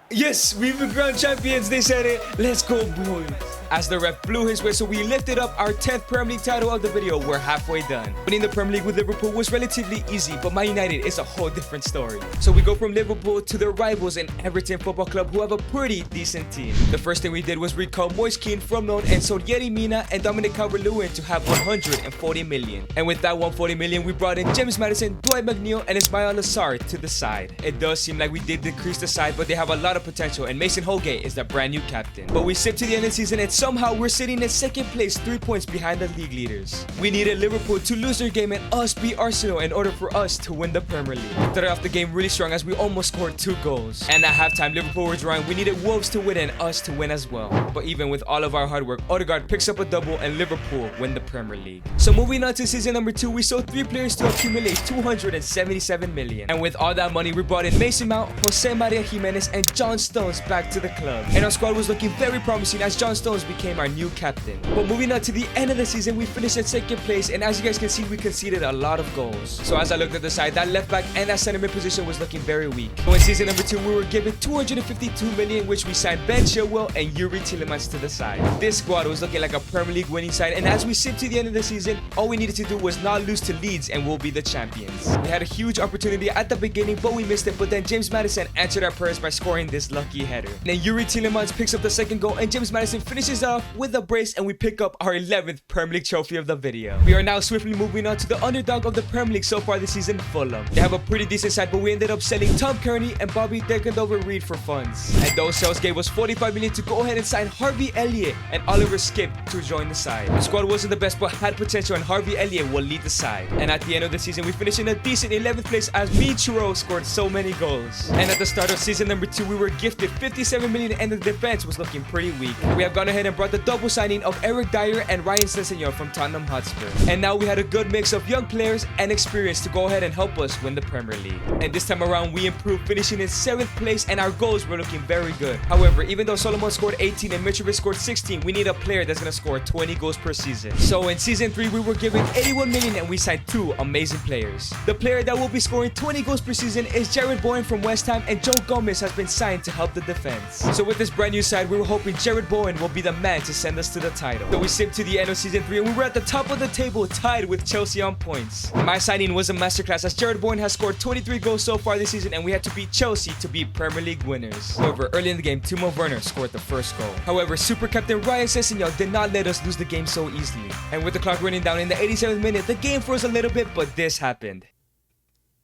Yes, we've been crowned champions. They said it. Let's go, boys. as the ref blew his whistle, we lifted up our 10th Premier League title of the video. We're halfway done. Winning the Premier League with Liverpool was relatively easy, but Man United is a whole different story. So we go from Liverpool to their rivals in Everton Football Club, who have a pretty decent team. The first thing we did was recall Moise Kean from loan and sold Yerry Mina and Dominic Calvert-Lewin to have 140 million. And with that 140 million, we brought in James Maddison, Dwight McNeil, and Ismail Lassard to the side. It does seem like we did decrease the side, but they have a lot of potential, and Mason Holgate is the brand new captain. But we slipped to the end of the season, and somehow we're sitting in second place, 3 points behind the league leaders. We needed Liverpool to lose their game and us beat Arsenal in order for us to win the Premier League. We started off the game really strong as we almost scored 2 goals. And at halftime, Liverpool were drawing. We needed Wolves to win and us to win as well. But even with all of our hard work, Odegaard picks up a double and Liverpool win the Premier League. So moving on to season number 2, we sold 3 players to accumulate 277 million. And with all that money, we brought in Mason Mount, Jose Maria Jimenez, and John Stones back to the club. And our squad was looking very promising as John Stones became our new captain. But moving on to the end of the season, we finished at second place, and as you guys can see, we conceded a lot of goals. So as I looked at the side, that left back and that center mid position was looking very weak. So in season number 2, we were given 252 million, which we signed Ben Chilwell and Yuri Tielemans to the side. This squad was looking like a Premier League winning side, and as we sit to the end of the season, all we needed to do was not lose to Leeds and we'll be the champions. We had a huge opportunity at the beginning, but we missed it, but then James Maddison answered our prayers by scoring this lucky header. And then Yuri Tielemans picks up the second goal, and James Maddison finishes off with a brace, and we pick up our 11th Premier League trophy of the video. We are now swiftly moving on to the underdog of the Premier League so far this season, Fulham. They have a pretty decent side, but we ended up selling Tom Kearney and Bobby Declandover-Reid for funds. And those sales gave us 45 million to go ahead and sign Harvey Elliott and Oliver Skip to join the side. The squad wasn't the best, but had potential, and Harvey Elliott will lead the side. And at the end of the season, we finished in a decent 11th place as Michiro scored so many goals. And at the start of season number 2, we were gifted 57 million and the defense was looking pretty weak. We have gone ahead and brought the double signing of Eric Dyer and Ryan Sessegnon from Tottenham Hotspur. And now we had a good mix of young players and experience to go ahead and help us win the Premier League. And this time around, we improved, finishing in 7th place, and our goals were looking very good. However, even though Solomon scored 18 and Mitrovic scored 16, we need a player that's going to score 20 goals per season. So in season 3, we were given 81 million and we signed 2 amazing players. The player that will be scoring 20 goals per season is Jared Bowen from West Ham, and Joe Gomez has been signed to help the defense. So with this brand new side, we were hoping Jared Bowen will be the man to send us to the title. So we slipped to the end of season 3 and we were at the top of the table, tied with Chelsea on points. My signing was a masterclass as Jared Bowen has scored 23 goals so far this season, and we had to beat Chelsea to be Premier League winners. However, early in the game, Timo Werner scored the first goal. However, super captain Ryan Sessegnon did not let us lose the game so easily. And with the clock running down in the 87th minute, the game froze a little bit, but this happened.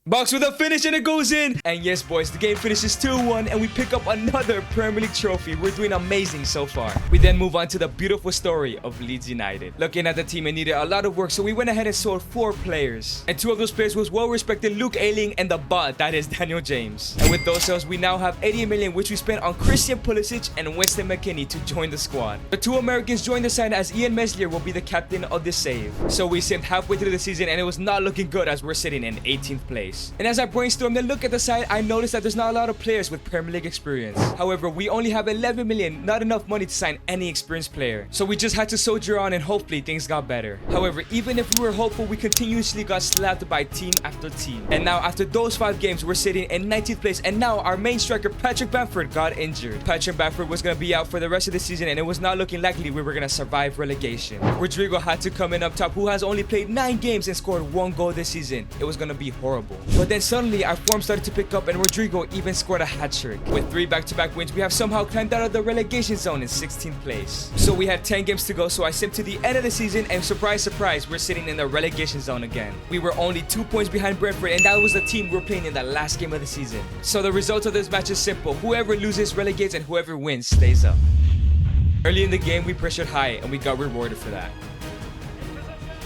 Box with a finish and it goes in. And yes, boys, the game finishes 2-1 and we pick up another Premier League trophy. We're doing amazing so far. We then move on to the beautiful story of Leeds United. Looking at the team, it needed a lot of work, so we went ahead and sold 4 players. And 2 of those players was well-respected Luke Ayling and the bot, that is Daniel James. And with those sales, we now have 80 million, which we spent on Christian Pulisic and Winston McKennie to join the squad. The 2 Americans joined the side as Ian Meslier will be the captain of the save. So we simped halfway through the season and it was not looking good as we're sitting in 18th place. And as I brainstormed and look at the side, I noticed that there's not a lot of players with Premier League experience. However, we only have 11 million, not enough money to sign any experienced player. So we just had to soldier on and hopefully things got better. However, even if we were hopeful, we continuously got slapped by team after team. And now after those 5 games, we're sitting in 19th place, and now our main striker Patrick Bamford got injured. Patrick Bamford was going to be out for the rest of the season and it was not looking likely we were going to survive relegation. Rodrigo had to come in up top, who has only played 9 games and scored 1 goal this season. It was going to be horrible. But then suddenly our form started to pick up and Rodrigo even scored a hat-trick. With 3 back-to-back wins, we have somehow climbed out of the relegation zone in 16th place. So we had 10 games to go, so I simped to the end of the season and surprise, surprise, we're sitting in the relegation zone again. We were only 2 points behind Brentford and that was the team we were playing in the last game of the season. So the result of this match is simple. Whoever loses relegates and whoever wins stays up. Early in the game, we pressured high and we got rewarded for that.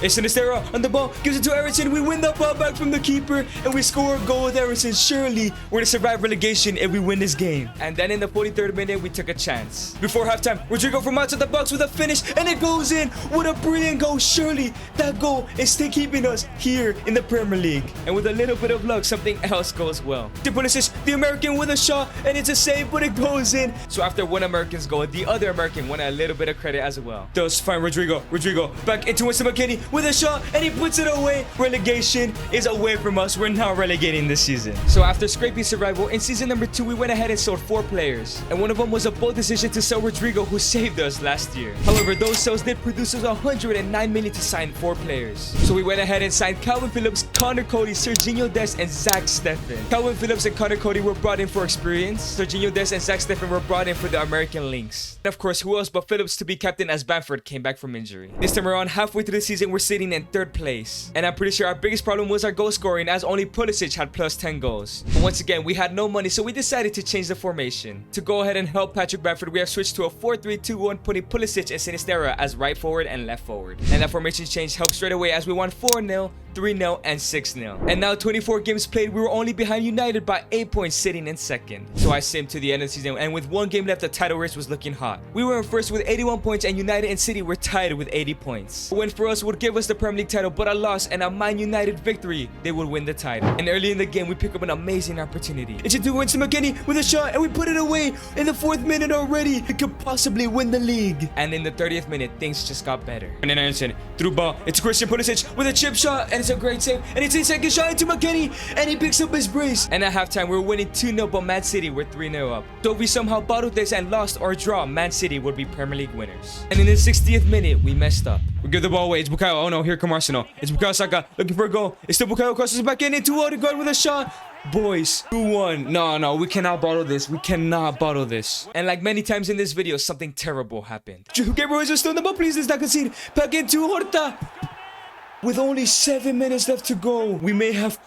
It's Sinistero on the ball, gives it to Ericsson. We win the ball back from the keeper and we score a goal with Ericsson. Surely we're to survive relegation if we win this game. And then in the 43rd minute, we took a chance. Before halftime, Rodrigo from outside the box with a finish and it goes in. What a brilliant goal. Surely that goal is still keeping us here in the Premier League. And with a little bit of luck, something else goes well. Pulisic, the American with a shot and it's a save, but it goes in. So after one American's goal, the other American won a little bit of credit as well. Does find Rodrigo. Rodrigo back into Winston McKennie. with a shot, and he puts it away. Relegation is away from us. We're now relegating this season. So after scraping survival, in season number 2, we went ahead and sold 4 players. And one of them was a bold decision to sell Rodrigo, who saved us last year. However, those sales did produce us 109 million to sign 4 players. So we went ahead and signed Calvin Phillips, Connor Cody, Serginho Dest, and Zach Steffen. Calvin Phillips and Connor Cody were brought in for experience. Serginho Dest and Zach Steffen were brought in for the American links. And of course, who else but Phillips to be captain as Bamford came back from injury. This time around, halfway through the season, we're sitting in 3rd place. And I'm pretty sure our biggest problem was our goal scoring, as only Pulisic had plus 10 goals. But once again, we had no money, so we decided to change the formation. To go ahead and help Patrick Bamford, we have switched to a 4-3-2-1, putting Pulisic and Sinisterra as right forward and left forward. And that formation change helped straight away, as we won 4-0, 3-0, and 6-0. And now 24 games played, we were only behind United by 8 points, sitting in 2nd. So I simmed to the end of the season, and with 1 game left, the title race was looking hot. We were in 1st with 81 points, and United and City were tied with 80 points. A win for us would give us the Premier League title, but a loss and a Man United victory, they would win the title. And early in the game, we pick up an amazing opportunity. It's into Winston McKennie with a shot, and we put it away in the 4th minute already. We could possibly win the league. And in the 30th minute, things just got better. And then Anderson through ball. It's Christian Pulisic with a chip shot, and it's a great save. And it's a second shot into McKennie, and he picks up his brace. And at halftime, we're winning 2-0, but Man City were 3-0 up. So if we somehow bottled this and lost or draw, Man City would be Premier League winners. And in the 60th minute, we messed up. We give the ball away. It's Bukayo. Oh no, here come Arsenal. It's Bukayo Saka looking for a goal. It's still Bukayo, crosses back in into Odegaard with a shot. Boys, 2-1. No, we cannot bottle this. We cannot bottle this. And like many times in this video, something terrible happened. Gabriel is still in the ball. Please, let's not concede. Back into Horta. With only 7 minutes left to go, we may have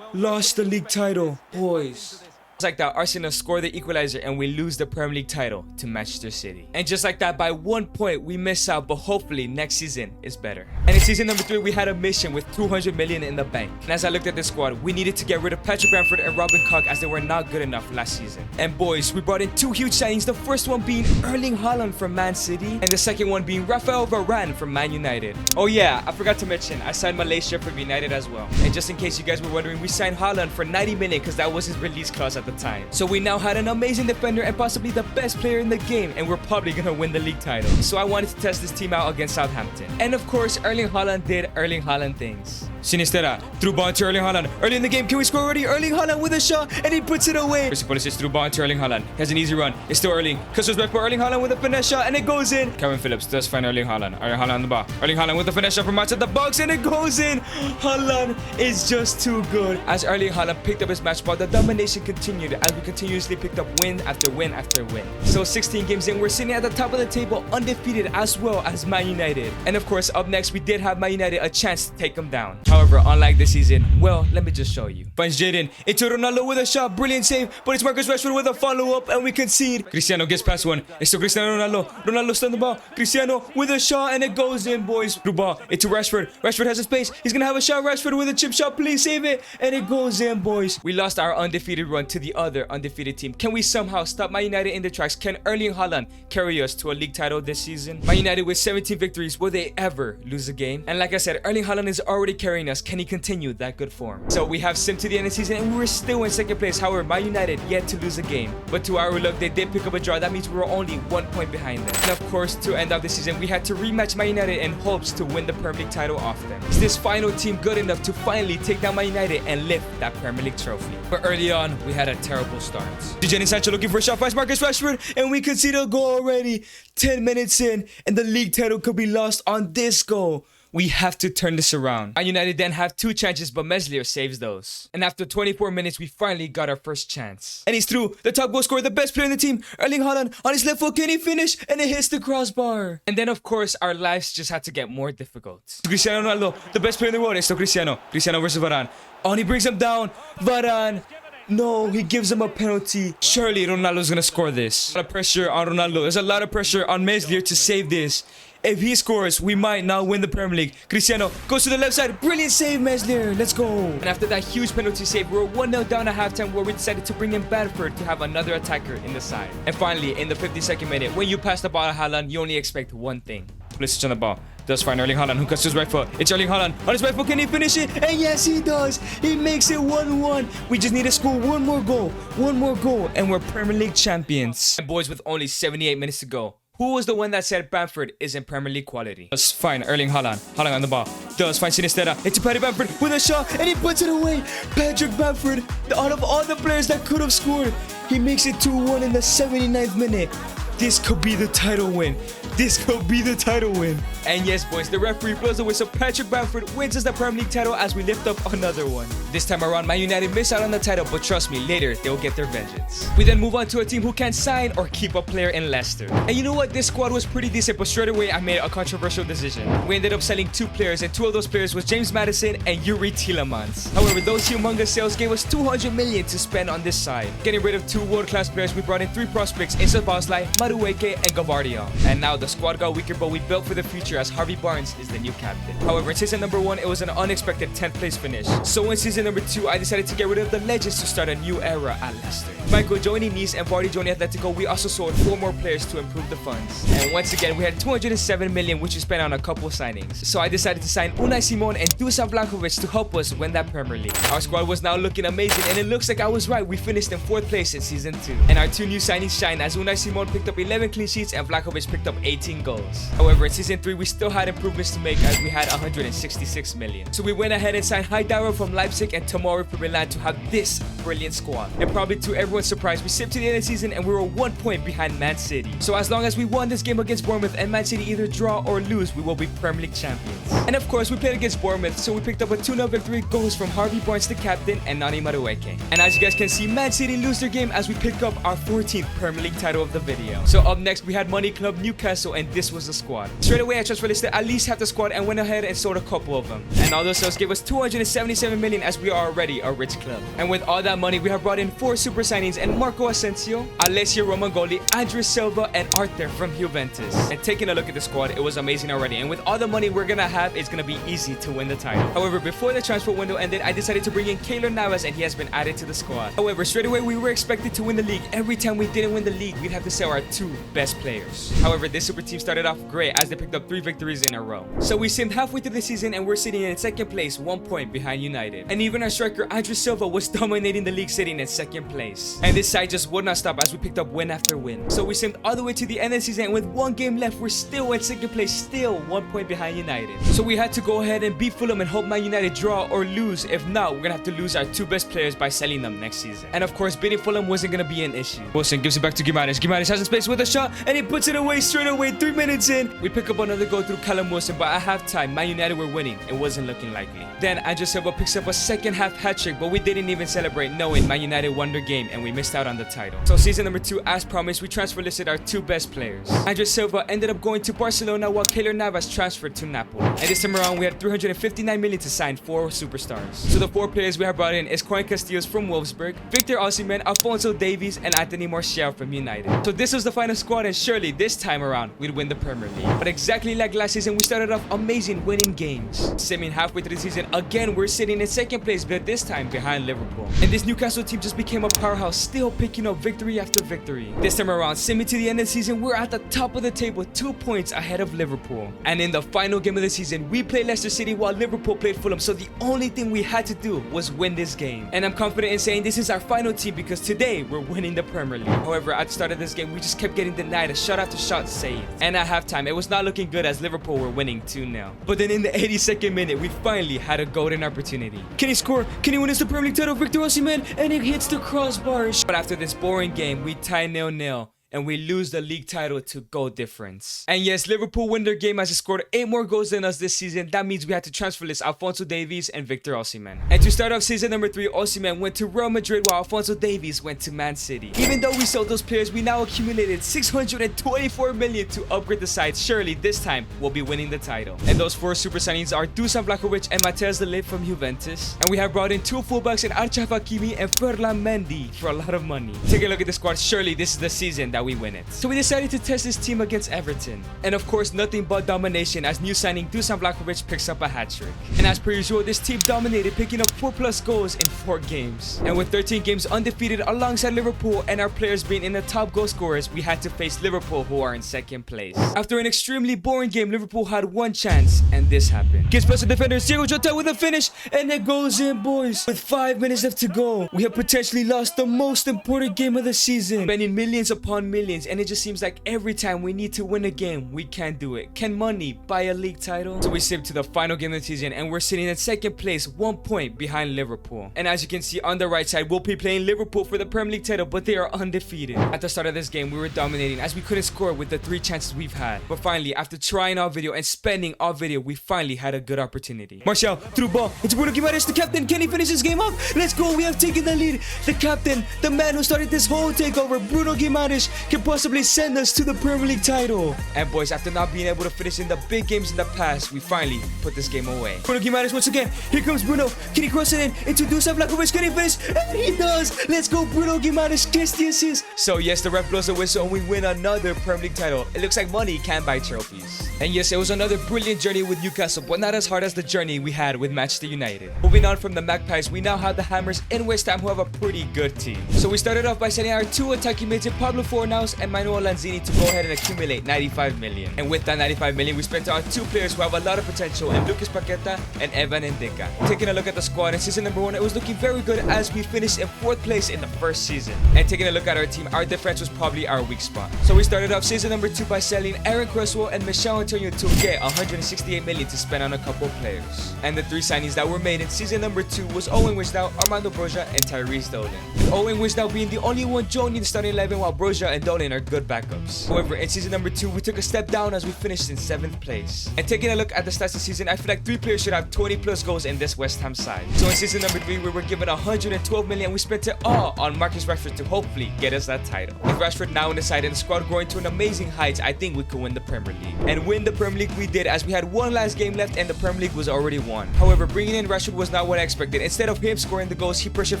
lost the league title. Boys. Just like that, Arsenal score the equalizer and we lose the Premier League title to Manchester City. And just like that, by 1 point, we miss out, but hopefully next season is better. And in season number 3, we had a mission with 200 million in the bank. And as I looked at the squad, we needed to get rid of Patrick Bamford and Robin Koch, as they were not good enough last season. And boys, we brought in 2 huge signings, the first one being Erling Haaland from Man City, and the second one being Rafael Varane from Man United. Oh yeah, I forgot to mention, I signed Malaysia from United as well. And just in case you guys were wondering, we signed Haaland for 90 million because that was his release clause at the time. So we now had an amazing defender and possibly the best player in the game, and we're probably gonna win the league title. So I wanted to test this team out against Southampton. And of course, Erling Haaland did Erling Haaland things. Sinisterra through ball to Erling Haaland. Early in the game, can we score already? Erling Haaland with a shot, and he puts it away. Pulisic through ball to Erling Haaland. He has an easy run. It's still Erling. Customs back for Erling Haaland with a finesse shot, and it goes in. Calvin Phillips does find Erling Haaland. Erling Haaland on the ball. Erling Haaland with a finesse shot from outside the box, and it goes in. Haaland is just too good. As Erling Haaland picked up his match ball, the domination continued as we continuously picked up win after win after win. So 16 games in, we're sitting at the top of the table, undefeated, as well as Man United. And of course, up next, we did have Man United a chance to take them down. However, unlike this season, well, let me just show you. Finds Jadon into Ronaldo with a shot, brilliant save, but it's Marcus Rashford with a follow-up, and we concede. Cristiano gets past one. It's to Cristiano Ronaldo. Ronaldo still on the ball. Cristiano with a shot, and it goes in, boys. Through ball into Rashford. Rashford has a space. He's gonna have a shot. Rashford with a chip shot. Please save it, and it goes in, boys. We lost our undefeated run to the other undefeated team. Can we somehow stop Man United in the tracks? Can Erling Haaland carry us to a league title this season? Man United with 17 victories. Will they ever lose a game? And like I said, Erling Haaland is already carrying us. Can he continue that good form? So we have sim to the end of the season, and we're still in 2nd place. However, Man United yet to lose a game. But to our luck, they did pick up a draw. That means we were only 1 point behind them. And of course, to end out the season, we had to rematch Man United in hopes to win the Premier League title off them. Is this final team good enough to finally take down Man United and lift that Premier League trophy? But early on, we had a terrible start. Jadon Sancho looking for a shot, finds Marcus Rashford, and we concede a goal already. 10 minutes in, and the league title could be lost on this goal. We have to turn this around. Man United then have 2 chances, but Meslier saves those. And after 24 minutes, we finally got our first chance. And he's through. The top goal scorer, the best player in the team, Erling Haaland, on his left foot. Can he finish? And it hits the crossbar. And then, of course, our lives just had to get more difficult. Cristiano Ronaldo, the best player in the world. It's still Cristiano. Cristiano versus Varane. Oh, and he brings him down. Varane. No, he gives him a penalty. Surely Ronaldo's gonna score this. A lot of pressure on Ronaldo. There's a lot of pressure on Meslier to save this. If he scores, we might now win the Premier League. Cristiano goes to the left side. Brilliant save, Meslier. Let's go. And after that huge penalty save, we were 1-0 down at halftime, where we decided to bring in Bamford to have another attacker in the side. And finally, in the 52nd minute, when you pass the ball to Haaland, you only expect one thing. Pulisic on the ball. Does find Erling Haaland, who cuts his right foot. It's Erling Haaland on his right foot. Can he finish it? And yes, he does. He makes it 1-1. We just need to score one more goal, and we're Premier League champions. And boys, with only 78 minutes to go, Who was the one that said Bamford isn't Premier League quality? That's fine. Erling Haaland. Haaland on the ball. Does find Sinistera. Into Paddy Bamford with a shot, and he puts it away. Patrick Bamford, out of all the players that could have scored, he makes it 2-1 in the 79th minute. This could be the title win. This could be the title win. And yes, boys, the referee blows the whistle. Patrick Bamford wins us the Premier League title as we lift up another one. This time around, Man United miss out on the title, but trust me, later they'll get their vengeance. We then move on to a team who can sign or keep a player in Leicester. And you know what? This squad was pretty decent, but straight away I made a controversial decision. We ended up selling 2 players, and 2 of those players was James Maddison and Yuri Tielemans. However, those humongous sales gave us 200 million to spend on this side. Getting rid of 2 world-class players, we brought in 3 prospects in Szoboszlai, Madueke, and Gavardia. And now the squad got weaker, but we built for the future as Harvey Barnes is the new captain. However, in season number 1, it was an unexpected 10th place finish. So in season number 2, I decided to get rid of the legends to start a new era at Leicester. Michael joining Nice and Vardy joining Atletico, we also sold 4 more players to improve the funds. And once again, we had 207 million, which we spent on a couple signings. So I decided to sign Unai Simon and Dusan Vlahovic to help us win that Premier League. Our squad was now looking amazing, and it looks like I was right. We finished in 4th place in season 2. And our 2 new signings shine as Unai Simon picked up 11 clean sheets and Vlahovic picked up 18 goals. However, in season 3, we still had improvements to make as we had 166 million. So we went ahead and signed Haidara from Leipzig and Tomori from Milan to have this brilliant squad. And probably to everyone's surprise, we sipped to the end of the season and we were 1 point behind Man City. So as long as we won this game against Bournemouth and Man City either draw or lose, we will be Premier League champions. And of course, we played against Bournemouth, so we picked up a 2-0 victory, goals from Harvey Barnes, the captain, and Nani Madueke. And as you guys can see, Man City lose their game as we pick up our 14th Premier League title of the video. So up next, we had Money Club Newcastle, and this was the squad. Straight away, I transfer listed at least half the squad and went ahead and sold a couple of them. And all those sales gave us 277 million as we are already a rich club. And with all that money, we have brought in 4 super signings and Marco Asensio, Alessio Romangoli, Andres Silva, and Arthur from Juventus. And taking a look at the squad, it was amazing already. And with all the money we're gonna have, it's gonna be easy to win the title. However, before the transfer window ended, I decided to bring in Keylor Navas, and he has been added to the squad. However, straight away, we were expected to win the league. Every time we didn't win the league, we'd have to sell our 2 best players. However, this super team started off great as they picked up 3 victories in a row. So we simmed halfway through the season and we're sitting in 2nd place, 1 point behind United. And even our striker Andres Silva was dominating the league, sitting in 2nd place. And this side just would not stop as we picked up win after win. So we simmed all the way to the end of the season, and with 1 game left, we're still in 2nd place, still 1 point behind United. So we had to go ahead and beat Fulham and hope Man United draw or lose. If not, we're gonna have to lose our 2 best players by selling them next season. And of course, beating Fulham wasn't gonna be an issue. Wilson gives it back to Gimares. Gimares has a space with a shot, and he puts it away straight away. 3 minutes in, we pick up another goal through Callum Wilson, but at halftime, Man United were winning. It wasn't looking likely. Then Andres Silva picks up a 2nd half hat-trick, but we didn't even celebrate, knowing Man United won their game and we missed out on the title. So season number 2, as promised, we transfer listed our 2 best players. Andres Silva ended up going to Barcelona while Keylor Navas transferred to Napoli. And this time around, we had 359 million to sign 4 superstars. So the 4 players we have brought in is Coin Castillos from Wolfsburg, Victor Osimhen, Alphonso Davies, and Anthony Martial from United. So this was the final squad, and surely this time around, we'd win the Premier League. But exactly like last season, we started off amazing, winning games. Simming halfway through the season, again, we're sitting in 2nd place, but this time behind Liverpool. And this Newcastle team just became a powerhouse, still picking up victory after victory. This time around, simming to the end of the season, we're at the top of the table, 2 points ahead of Liverpool. And in the final game of the season, we played Leicester City while Liverpool played Fulham, so the only thing we had to do was win this game. And I'm confident in saying this is our final team because today we're winning the Premier League. However, at the start of this game, we just kept getting denied, a shot after shot saved. And at halftime, it was not looking good as Liverpool were winning 2-0. But then in the 82nd minute, we finally had a golden opportunity. Can he score? Can he win us the Premier League title? Victor Osimhen, and he hits the crossbar. But after this boring game, we tie 0-0. And we lose the league title to goal difference. And yes, Liverpool win their game as they scored 8 more goals than us this season. That means we had to transfer list Alphonso Davies and Victor Osimhen. And to start off season number 3, Osimhen went to Real Madrid while Alphonso Davies went to Man City. Even though we sold those players, we now accumulated 624 million to upgrade the side. Surely this time we'll be winning the title. And those 4 super signings are Dusan Vlahovic and Matthijs de Ligt from Juventus. And we have brought in 2 fullbacks in Achraf Hakimi and Ferland Mendy for a lot of money. Take a look at the squad. Surely this is the season that we win it. So we decided to test this team against Everton. And of course, nothing but domination as new signing Dusan Vlahovic picks up a hat-trick. And as per usual, this team dominated, picking up 4+ goals in 4 games. And with 13 games undefeated alongside Liverpool and our players being in the top goal scorers, we had to face Liverpool, who are in 2nd place. After an extremely boring game, Liverpool had 1 chance, and this happened. Gets past the defender, Diego Jota with a finish, and it goes in, boys. With 5 minutes left to go, we have potentially lost the most important game of the season, spending millions upon won millions, and it just seems like every time we need to win a game, we can't do it. Can money buy a league title? So we sip to the final game of the season, and we're sitting in second place, 1 point behind Liverpool. And as you can see on the right side, we'll be playing Liverpool for the Premier League title, but they are undefeated. At the start of this game, we were dominating as we couldn't score with the 3 chances we've had. But finally, after trying our video and spending our video, we finally had a good opportunity. Martial, through ball, it's Bruno Guimaraes, the captain. Can he finish this game off? Let's go, we have taken the lead. The captain, the man who started this whole takeover, Bruno Guimaraes, can possibly send us to the Premier League title. And boys, after not being able to finish in the big games in the past, we finally put this game away. Bruno Guimaraes once again. Here comes Bruno. Can he cross it in? Introduce Vlahovic. Can he finish? And he does. Let's go, Bruno Guimaraes gets the assist. So yes, the ref blows the whistle and we win another Premier League title. It looks like money can buy trophies. And yes, it was another brilliant journey with Newcastle, but not as hard as the journey we had with Manchester United. Moving on from the Magpies, we now have the Hammers in West Ham, who have a pretty good team. So we started off by sending our 2 attacking mids, Pablo Fornals and Manuel Lanzini, to go ahead and accumulate 95 million. And with that 95 million, we spent on 2 players who have a lot of potential in Lucas Paqueta and Evan Ndika. Taking a look at the squad in season number 1, it was looking very good as we finished in 4th place in the first season. And taking a look at our team, our defense was probably our weak spot. So we started off season number 2 by selling Aaron Cresswell and Michel Antonio to get 168 million to spend on a couple players. And the 3 signings that were made in season number 2 was Owen Wisdom, Armando Broja, and Tyrese Dolan. With Owen Wisdom being the only one joining the starting 11, while Broja and Dolan are good backups. However, in season number 2, we took a step down as we finished in 7th place. And taking a look at the stats this season, I feel like 3 players should have 20 plus goals in this West Ham side. So in season number 3, we were given 112 million. We spent it all on Marcus Rashford to hopefully get us that title. With Rashford now in the side and the squad growing to an amazing heights, I think we could win the Premier League. And win the Premier League we did, as we had 1 last game left and the Premier League was already won. However, bringing in Rashford was not what I expected. Instead of him scoring the goals, he pressured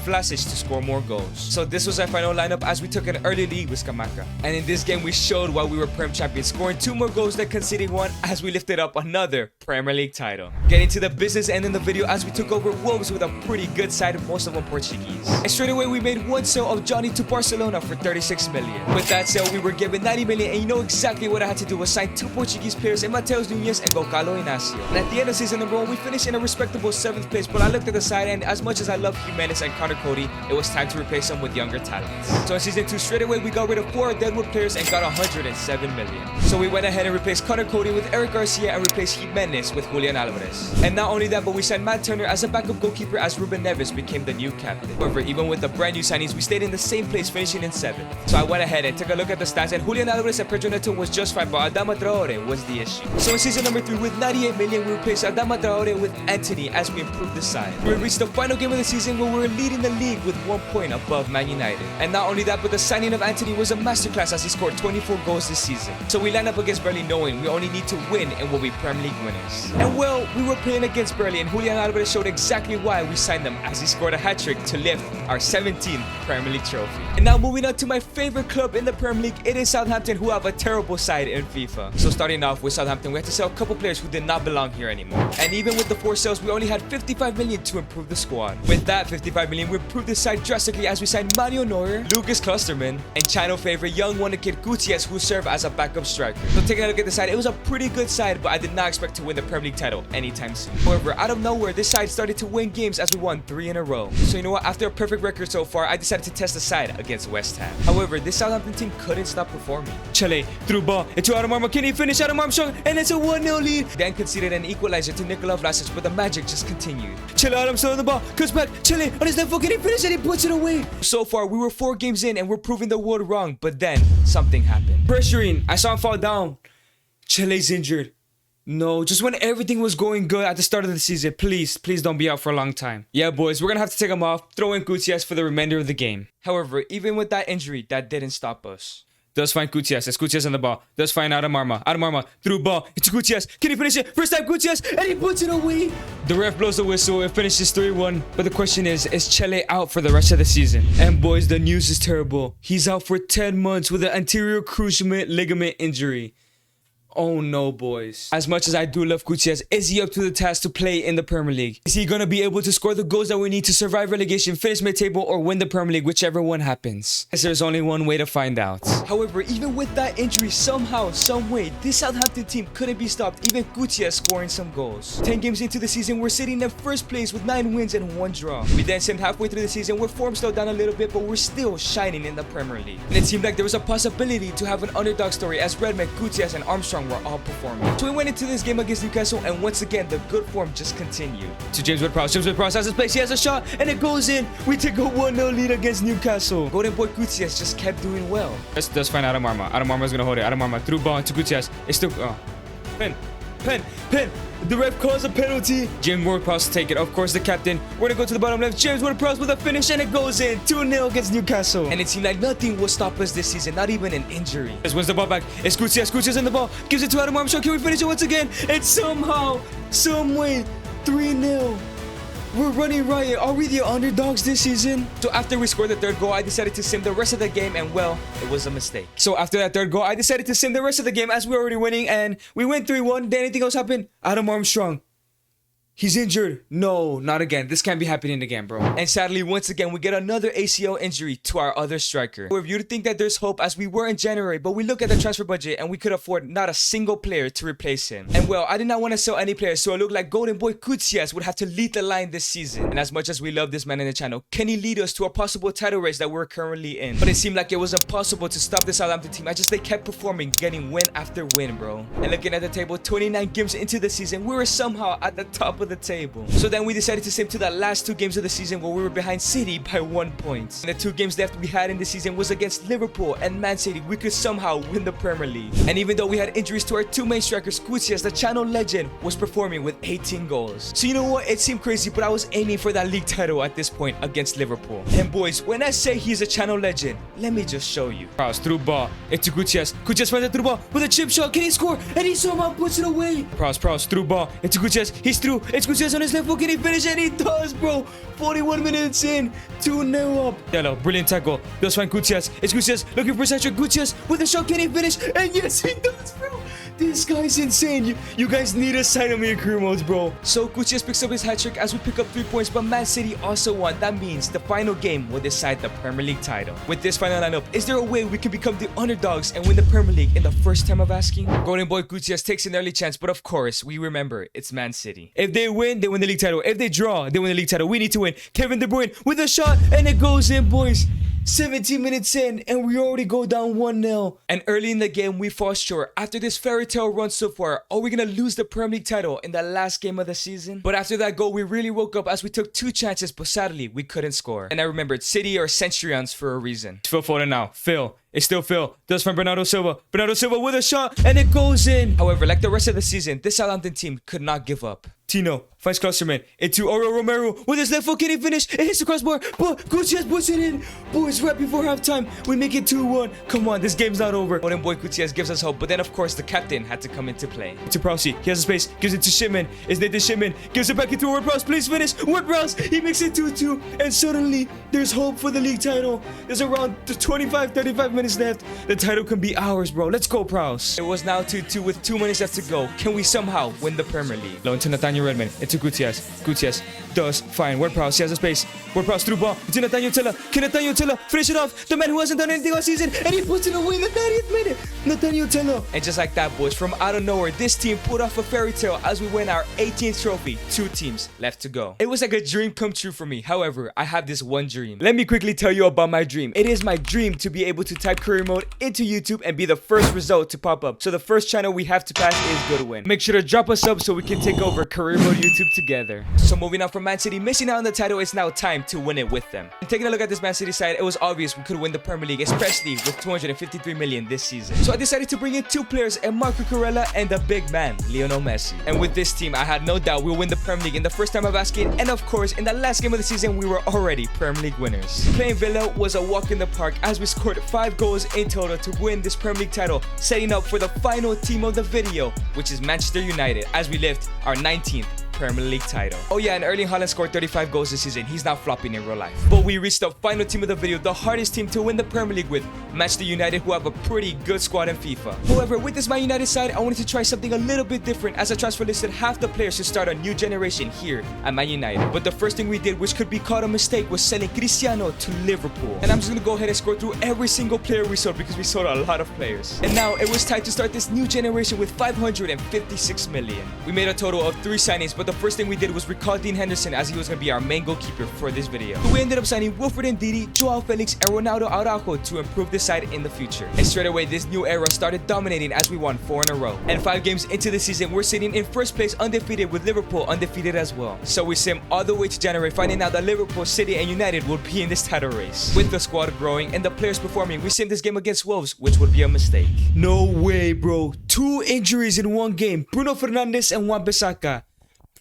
Vlasic to score more goals. So this was our final lineup as we took an early lead with Scamacca. And in this game, we showed why we were Prem champions, scoring 2 more goals than conceding 1 as we lifted up another Premier League title. Getting to the business end in the video as we took over Wolves with a pretty good side, most of them Portuguese. And straight away, we made 1 sale of Johnny to Barcelona for 36 million. With that sale, we were given 90 million, and you know exactly what I had to do was sign 2 Portuguese players in Mateus Nunes and Gonçalo Inácio. And at the end of season number 1, we finished in a respectable 7th place, but I looked at the side, and as much as I love Jimenez and Connor Cody, it was time to replace them with younger talents. So in season 2, straight away, we got rid of 4 Deadwood players and got 107 million. So we went ahead and replaced Connor Cody with Eric Garcia and replaced Jimenez with Julian Alvarez. And not only that, but we signed Matt Turner as a backup goalkeeper as Ruben Neves became the new captain. However, even with the brand new signings, we stayed in the same place, finishing in 7th. So I went ahead and took a look at the stats, and Julian Alvarez and Pedro Neto was just fine, but Adama Traore was the issue. So in season number 3, with 98 million, we replaced Adama Traore with Anthony as we improved the side. We reached the final game of the season where we were leading the league with 1 point above Man United. And not only that, but the signing of Anthony was a masterclass as he scored 24 goals this season. So we lined up against Burnley knowing we only need to win and we'll be Premier League winners. And well, we were playing against Burnley, and Julian Alvarez showed exactly why we signed them as he scored a hat-trick to lift our 17th Premier League trophy. And now moving on to my favorite club in the Premier League, it is Southampton, who have a terrible side in FIFA. So starting off with Southampton, we had to sell a couple players who did not belong here anymore. And even with the 4 sales, we only had 55 million to improve the squad. With that 55 million, we improved the side drastically as we signed Mario Neuer, Lucas Klosterman, and Chino favorite young wonderkid Gutierrez, who served as a backup striker. So taking a look at the side, it was a pretty good side, but I did not expect to win the Premier League title anytime soon. However, out of nowhere, this side started to win games as we won 3 in a row. So you know what, after a perfect record so far, I decided to test the side against West Ham. However, this Southampton team couldn't stop performing. Chile through ball into Adam Armour. Can he finish? Adam Armstrong, and it's a 1-0 lead. Then conceded an equalizer to Nikola Vlasic, but the magic just continued. Chile Adam still on the ball, cuts back, Chile on his left foot, can he finish, and he puts it away. So far, we were 4 games in and we're proving the world wrong, but then something happened. Pressuring, I saw him fall down. Chile's injured. No, just when everything was going good at the start of the season, please don't be out for a long time. Yeah, boys, we're gonna have to take him off, throw in Gutierrez for the remainder of the game. However, even with that injury, that didn't stop us. Does find Gutierrez. It's Gutierrez on the ball. Does find Adam Armour. Adam Armour through ball. It's Gutierrez. Can he finish it? First time Gutierrez, and he puts it away. The ref blows the whistle. It finishes 3-1. But the question is Chele out for the rest of the season? And boys, the news is terrible. He's out for 10 months with an anterior cruciate ligament injury. Oh no, boys. As much as I do love Gutierrez, is he up to the task to play in the Premier League? Is he gonna be able to score the goals that we need to survive relegation, finish mid-table, or win the Premier League, whichever one happens? As there's only one way to find out. However, even with that injury, somehow, someway, this Southampton team couldn't be stopped, even Gutierrez scoring some goals. 10 games into the season, we're sitting in first place with 9 wins and 1 draw. We then seemed halfway through the season where form slowed down a little bit, but we're still shining in the Premier League. And it seemed like there was a possibility to have an underdog story as Redmond, Gutierrez, and Armstrong were all performing. So we went into this game against Newcastle, and once again, the good form just continued. To James Ward-Prowse. James Ward-Prowse has his place. He has a shot, and it goes in. We take a 1-0 lead against Newcastle. Golden Boy Gutierrez just kept doing well. Let's find Adam Arma. Adam Arma's gonna hold it. Adam Arma through ball to Gutierrez. It's still... Pen. The ref calls a penalty. James Ward-Prowse take it. Of course, the captain. We're gonna go to the bottom left. James Ward-Prowse with a finish, and it goes in. 2-0 against Newcastle. And it seemed like nothing will stop us this season, not even an injury. This wins the ball back. It's Gutierrez. Gutierrez in the ball. Gives it to Adam Armstrong. Can we finish it once again? And somehow, someway, 3-0. We're running riot. Are we the underdogs this season? So after we scored the third goal, I decided to sim the rest of the game, and well, it was a mistake. So after that third goal, I decided to sim the rest of the game as we were already winning, and we went 3-1. Then anything else happened? Adam Armstrong. He's injured. No, not again. This can't be happening again, bro. And sadly, once again, we get another ACL injury to our other striker. If you'd think that there's hope as we were in January, but we look at the transfer budget and we could afford not a single player to replace him. And well, I did not want to sell any players, so it looked like Golden Boy Gutierrez would have to lead the line this season. And as much as we love this man in the channel, can he lead us to a possible title race that we're currently in? But it seemed like it was impossible to stop the Southampton team. They kept performing, getting win after win, bro. And looking at the table, 29 games into the season, we were somehow at the top of the table. So then we decided to sim to the last 2 games of the season where we were behind City by 1 point. And the 2 games left we had in the season was against Liverpool and Man City. We could somehow win the Premier League. And even though we had injuries to our 2 main strikers, Gutierrez, the channel legend, was performing with 18 goals. So you know what? It seemed crazy, but I was aiming for that league title at this point against Liverpool. And boys, when I say he's a channel legend, let me just show you. Prowse through ball. It's Gutierrez. Gutierrez finds it through ball with a chip shot. Can he score? And he somehow puts it away. Prowse through ball. It's Gutierrez. He's through. It's Gutierrez on his left foot. Can he finish? And he does, bro. 41 minutes in. 2-0 up. Yellow, brilliant tackle. Does find Gutierrez. It's Gutierrez looking for Cedric. Gutierrez with a shot. Can he finish? And yes, he does, bro. This guy's insane. You guys need to sign him in career modes, bro. So Gutierrez picks up his hat trick as we pick up 3 points, but Man City also won. That means the final game will decide the Premier League title. With this final lineup, is there a way we can become the underdogs and win the Premier League in the first time of asking? Golden Boy Gutierrez takes an early chance, but of course, we remember it's Man City. If they win the league title. If they draw, they win the league title. We need to win. Kevin De Bruyne with a shot, and it goes in, boys. 17 minutes in, and we already go down 1-0. And early in the game, we fall short. After this fairy tale run so far, are we gonna lose the Premier League title in the last game of the season? But after that goal, we really woke up as we took 2 chances, but sadly, we couldn't score. And I remembered City are Centurions for a reason. Phil Foden now. Phil. It's still Phil. Does from Bernardo Silva. Bernardo Silva with a shot, and it goes in. However, like the rest of the season, this Southampton team could not give up. Tino finds Klosterman into Oro Romero with his left foot. Can he finish? It hits the crossbar, but Gutierrez puts it in. Boys, right before halftime, we make it 2-1. Come on, this game's not over. Golden Boy Gutierrez gives us hope, but then of course the captain had to come into play. To Prowse, he has a space, gives it to Shipman. It's Nathan Shipman, gives it back into Ward-Prowse. Please finish. Ward-Prowse, he makes it 2-2, and suddenly there's hope for the league title. There's around 25-35 minutes left. The title can be ours, bro. Let's go, Prowse. It was now 2-2 with 2 minutes left to go. Can we somehow win the Premier League? Low into Nathaniel Redmond. Into Gutierrez. Gutierrez does fine. Ward-Prowse, he has a space. Ward-Prowse through ball. It's Nathaniel Tella. Can Nathaniel Tella finish it off? The man who hasn't done anything all season, and he puts it away in the 30th minute. Nathaniel Tella. And just like that, boys, from out of nowhere, this team pulled off a fairy tale as we win our 18th trophy. 2 teams left to go. It was like a dream come true for me. However, I have this one dream. Let me quickly tell you about my dream. It is my dream to be able to type career mode into YouTube and be the first result to pop up. So the first channel we have to pass is Goodwin. Make sure to drop a sub so we can take over career mode YouTube together. So moving on from Man City, missing out on the title, it's now time to win it with them. And taking a look at this Man City side, it was obvious we could win the Premier League, especially with 253 million this season. So I decided to bring in 2 players, and Marco Cucurella and the big man, Lionel Messi. And with this team, I had no doubt we'll win the Premier League in the first time of asking, and of course, in the last game of the season, we were already Premier League winners. Playing Villa was a walk in the park as we scored 5 goals in total to win this Premier League title, setting up for the final team of the video, which is Manchester United, as we lift our 19th Premier League title. Oh yeah, and Erling Haaland scored 35 goals this season. He's not flopping in real life. But we reached the final team of the video, the hardest team to win the Premier League with, Manchester United, who have a pretty good squad in FIFA. However, with this Man United side, I wanted to try something a little bit different, as I transfer listed half the players to start a new generation here at Man United. But the first thing we did, which could be called a mistake, was selling Cristiano to Liverpool. And I'm just gonna go ahead and scroll through every single player we sold because we sold a lot of players. And now it was time to start this new generation with 556 million. We made a total of 3 signings, but the first thing we did was recall Dean Henderson, as he was gonna be our main goalkeeper for this video. So we ended up signing Wilfred Ndidi, Joao Felix, and Ronaldo Araujo to improve the side in the future. And straight away, this new era started dominating as we won 4 in a row. And 5 games into the season, we're sitting in first place undefeated, with Liverpool undefeated as well. So we sim all the way to January, finding out that Liverpool, City, and United will be in this title race. With the squad growing and the players performing, we sim this game against Wolves, which would be a mistake. No way, bro. 2 injuries in 1 game. Bruno Fernandes and Wan-Bissaka.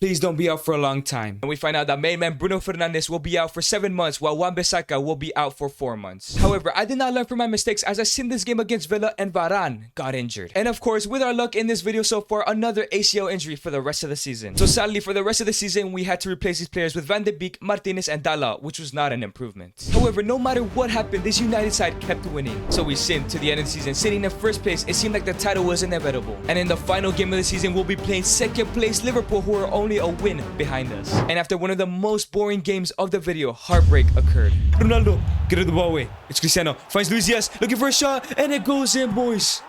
Please don't be out for a long time. And we find out that main man Bruno Fernandes will be out for 7 months, while Wan-Bissaka will be out for 4 months. However, I did not learn from my mistakes, as I seen this game against Villa and Varane got injured. And of course, with our luck in this video so far, another ACL injury for the rest of the season. So sadly, for the rest of the season, we had to replace these players with Van de Beek, Martinez, and Dala, which was not an improvement. However, no matter what happened, this United side kept winning. So we simmed to the end of the season, sitting in first place. It seemed like the title was inevitable. And in the final game of the season, we'll be playing second place Liverpool, who are only a win behind us. And after one of the most boring games of the video, heartbreak occurred. Ronaldo, get the ball away. It's Cristiano. Finds Luis Diaz, looking for a shot, and it goes in, boys.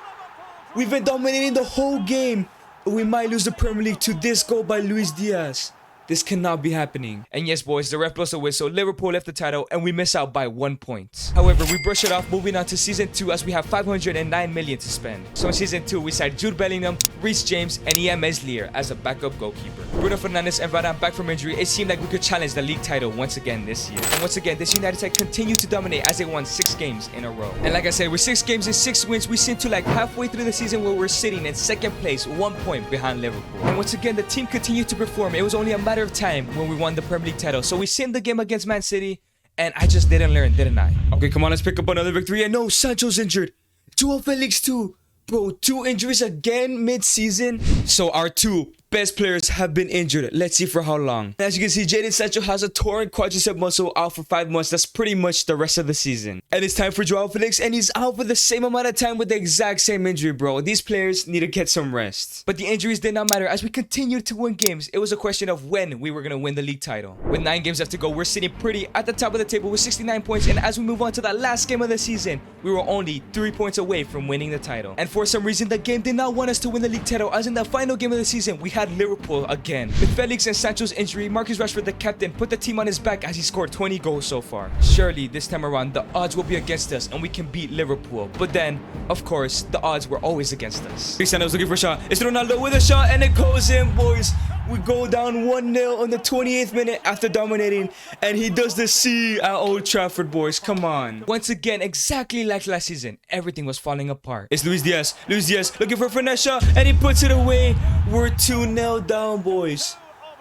We've been dominating the whole game, but we might lose the Premier League to this goal by Luis Diaz. This cannot be happening. And yes, boys, the ref blows the whistle. Liverpool left the title, and we miss out by 1 point. However, we brush it off, moving on to Season 2, as we have 509 million to spend. So in Season 2, we signed Jude Bellingham, Reece James, and Ian Meslier as a backup goalkeeper. Bruno Fernandes and Varane back from injury. It seemed like we could challenge the league title once again this year. And once again, this United side continued to dominate, as they won 6 games in a row. And like I said, with 6 games and 6 wins, we seem to like halfway through the season where we're sitting in second place, 1 point behind Liverpool. And once again, the team continued to perform. It was only a matter of time when we won the Premier League title. So we simmed the game against Man City, and I just didn't learn, didn't I? Okay, come on, let's pick up another victory. And no, Sancho's injured. Joao Felix too. Bro, 2 injuries again mid-season. So our 2 best players have been injured. Let's see for how long. As you can see, Jadon Sancho has a torn quadricep muscle, out for 5 months. That's pretty much the rest of the season. And it's time for Joao Felix, and he's out for the same amount of time with the exact same injury, bro. These players need to get some rest. But the injuries did not matter, as we continued to win games. It was a question of when we were going to win the league title. With 9 games left to go, we're sitting pretty at the top of the table with 69 points. And as we move on to that last game of the season, we were only 3 points away from winning the title. And for some reason, the game did not want us to win the league title, as in the final game of the season, we had Liverpool again. With Felix and Sancho's injury, Marcus Rashford, the captain, put the team on his back, as he scored 20 goals so far. Surely this time around, the odds will be against us and we can beat Liverpool. But then, of course, the odds were always against us. Cristiano's looking for a shot. It's Ronaldo with a shot, and it goes in, boys. We go down 1-0 on the 28th minute after dominating, and he does the C at Old Trafford, boys. Come on. Once again, exactly like last season, everything was falling apart. It's Luis Diaz. Luis Diaz looking for a finesse shot, and he puts it away. We're 2-0 down, boys.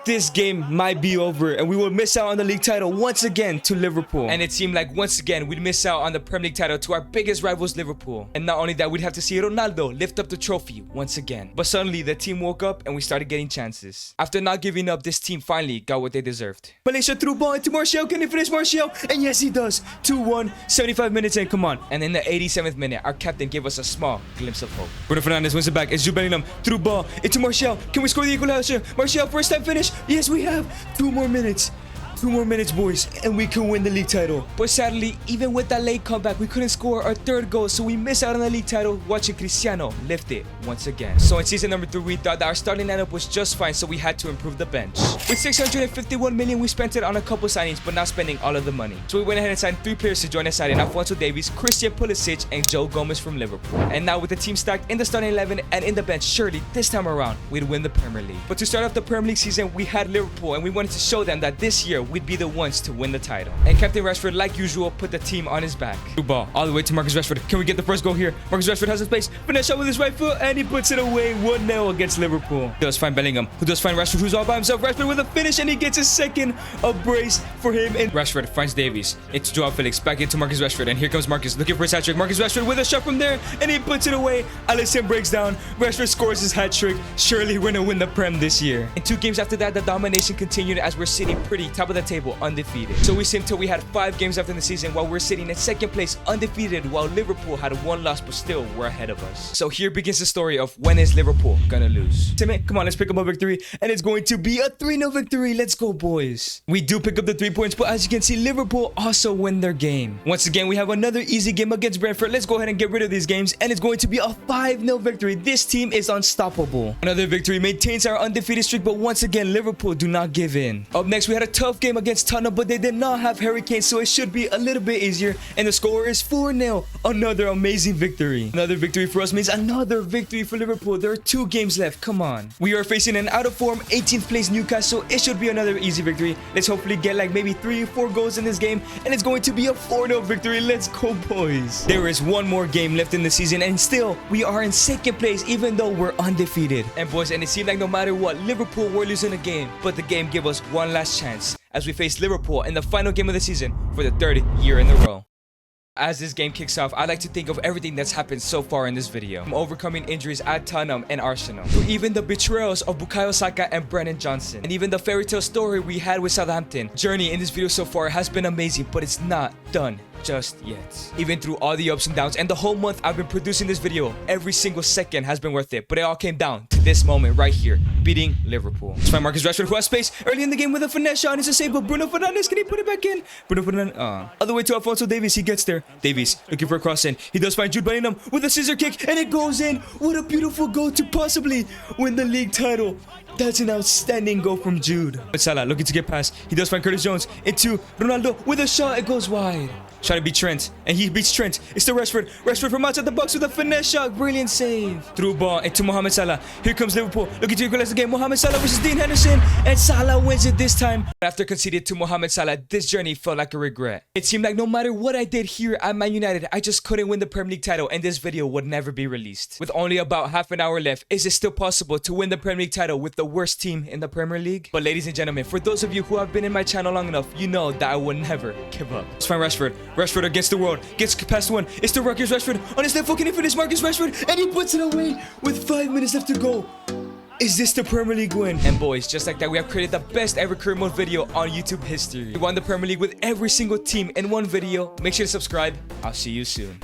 This game might be over, and we will miss out on the league title once again to Liverpool. And it seemed like once again we'd miss out on the Premier League title to our biggest rivals, Liverpool. And not only that, we'd have to see Ronaldo lift up the trophy once again. But suddenly the team woke up and we started getting chances. After not giving up, this team finally got what they deserved. Malaysia threw ball into Martial. Can he finish Martial? And yes, he does. 2-1, 75 minutes in. Come on. And in the 87th minute, our captain gave us a small glimpse of hope. Bruno Fernandes wins it back. It's Jude Bellingham. Threw ball into Martial. Can we score the equalizer? Martial, first time finish. Yes, we have. 2 more minutes. 2 more minutes, boys, and we can win the league title. But sadly, even with that late comeback, we couldn't score our 3rd goal, so we missed out on the league title, watching Cristiano lift it once again. So in season number 3, we thought that our starting lineup was just fine, so we had to improve the bench. With 651 million, we spent it on a couple signings, but not spending all of the money. So we went ahead and signed 3 players to join us side, in Alphonso Davies, Christian Pulisic, and Joe Gomez from Liverpool. And now with the team stacked in the starting 11 and in the bench, surely this time around, we'd win the Premier League. But to start off the Premier League season, we had Liverpool, and we wanted to show them that this year, we'd be the ones to win the title. And Captain Rashford, like usual, put the team on his back. Through ball all the way to Marcus Rashford. Can we get the first goal here? Marcus Rashford has his place. Finesse shot with his right foot, and he puts it away. 1-0 against Liverpool. He does find Bellingham, who does find Rashford, who's all by himself. Rashford with a finish, and he gets his second. A brace for him. And Rashford finds Davies. It's Joao Felix back into Marcus Rashford, and here comes Marcus looking for his hat trick. Marcus Rashford with a shot from there, and he puts it away. Alisson breaks down. Rashford scores his hat trick. Surely we're gonna win the Prem this year. In 2 games after that, the domination continued as we're sitting pretty top of the table, undefeated. So we seemed till we had 5 games left in the season while we're sitting in 2nd place, undefeated, while Liverpool had 1 loss, but still we're ahead of us. So here begins the story of when is Liverpool gonna lose. Timmy, come on, let's pick up a victory, and it's going to be a 3-0 victory. Let's go, boys. We do pick up the 3 points, but as you can see, Liverpool also win their game. Once again, we have another easy game against Brentford. Let's go ahead and get rid of these games, and it's going to be a 5-0 victory. This team is unstoppable. Another victory maintains our undefeated streak, but once again, Liverpool do not give in. Up next, we had a tough game against Tottenham, but they did not have Harry Kane, so it should be a little bit easier, and the score is 4-0. Another amazing victory. Another victory for us means another victory for Liverpool. There are 2 games left. Come on. We are facing an out-of-form 18th place Newcastle. It should be another easy victory. Let's hopefully get like maybe 3 or 4 goals in this game, and it's going to be a 4-0 victory. Let's go, boys. There is 1 more game left in the season, and still, we are in 2nd place, even though we're undefeated. And boys, and it seemed like no matter what, Liverpool were losing the game, but the game gave us one last chance as we face Liverpool in the final game of the season for the 3rd year in a row. As this game kicks off, I like to think of everything that's happened so far in this video. From overcoming injuries at Tottenham and Arsenal, to even the betrayals of Bukayo Saka and Brennan Johnson, and even the fairy tale story we had with Southampton. Journey in this video so far has been amazing, but it's not done just yet. Even through all the ups and downs and the whole month I've been producing this video, every single second has been worth it. But it all came down to this moment right here, beating Liverpool. It's by Marcus Rashford, who has space early in the game with a finesse shot. It's a save, but Bruno Fernandes, can he put it back in? Bruno Fernandes, all the way to Alphonso Davies. He gets there. Davies looking for a cross in. He does find Jude Bellingham with a scissor kick, and it goes in. What a beautiful goal to possibly win the league title. That's an outstanding goal from Jude. But Salah looking to get past. He does find Curtis Jones into Ronaldo with a shot. It goes wide. Trying to beat Trent, and he beats Trent. It's to Rashford. Rashford from outside the box with a finesse shot. Brilliant save. Through ball into Mohamed Salah. Here comes Liverpool looking to equalize the game. Mohamed Salah versus Dean Henderson, and Salah wins it this time. After conceding to Mohamed Salah, this journey felt like a regret. It seemed like no matter what I did here at Man United, I just couldn't win the Premier League title, and this video would never be released. With only about half an hour left, is it still possible to win the Premier League title with the worst team in the Premier League? But ladies and gentlemen, for those of you who have been in my channel long enough, you know that I would never give up. Let's find Rashford. Rashford against the world. Gets past 1. It's to Marcus Rashford. On his left foot, can he finish Marcus Rashford? And he puts it away with 5 minutes left to go. Is this the Premier League win? And boys, just like that, we have created the best ever career mode video on YouTube history. We won the Premier League with every single team in one video. Make sure to subscribe. I'll see you soon.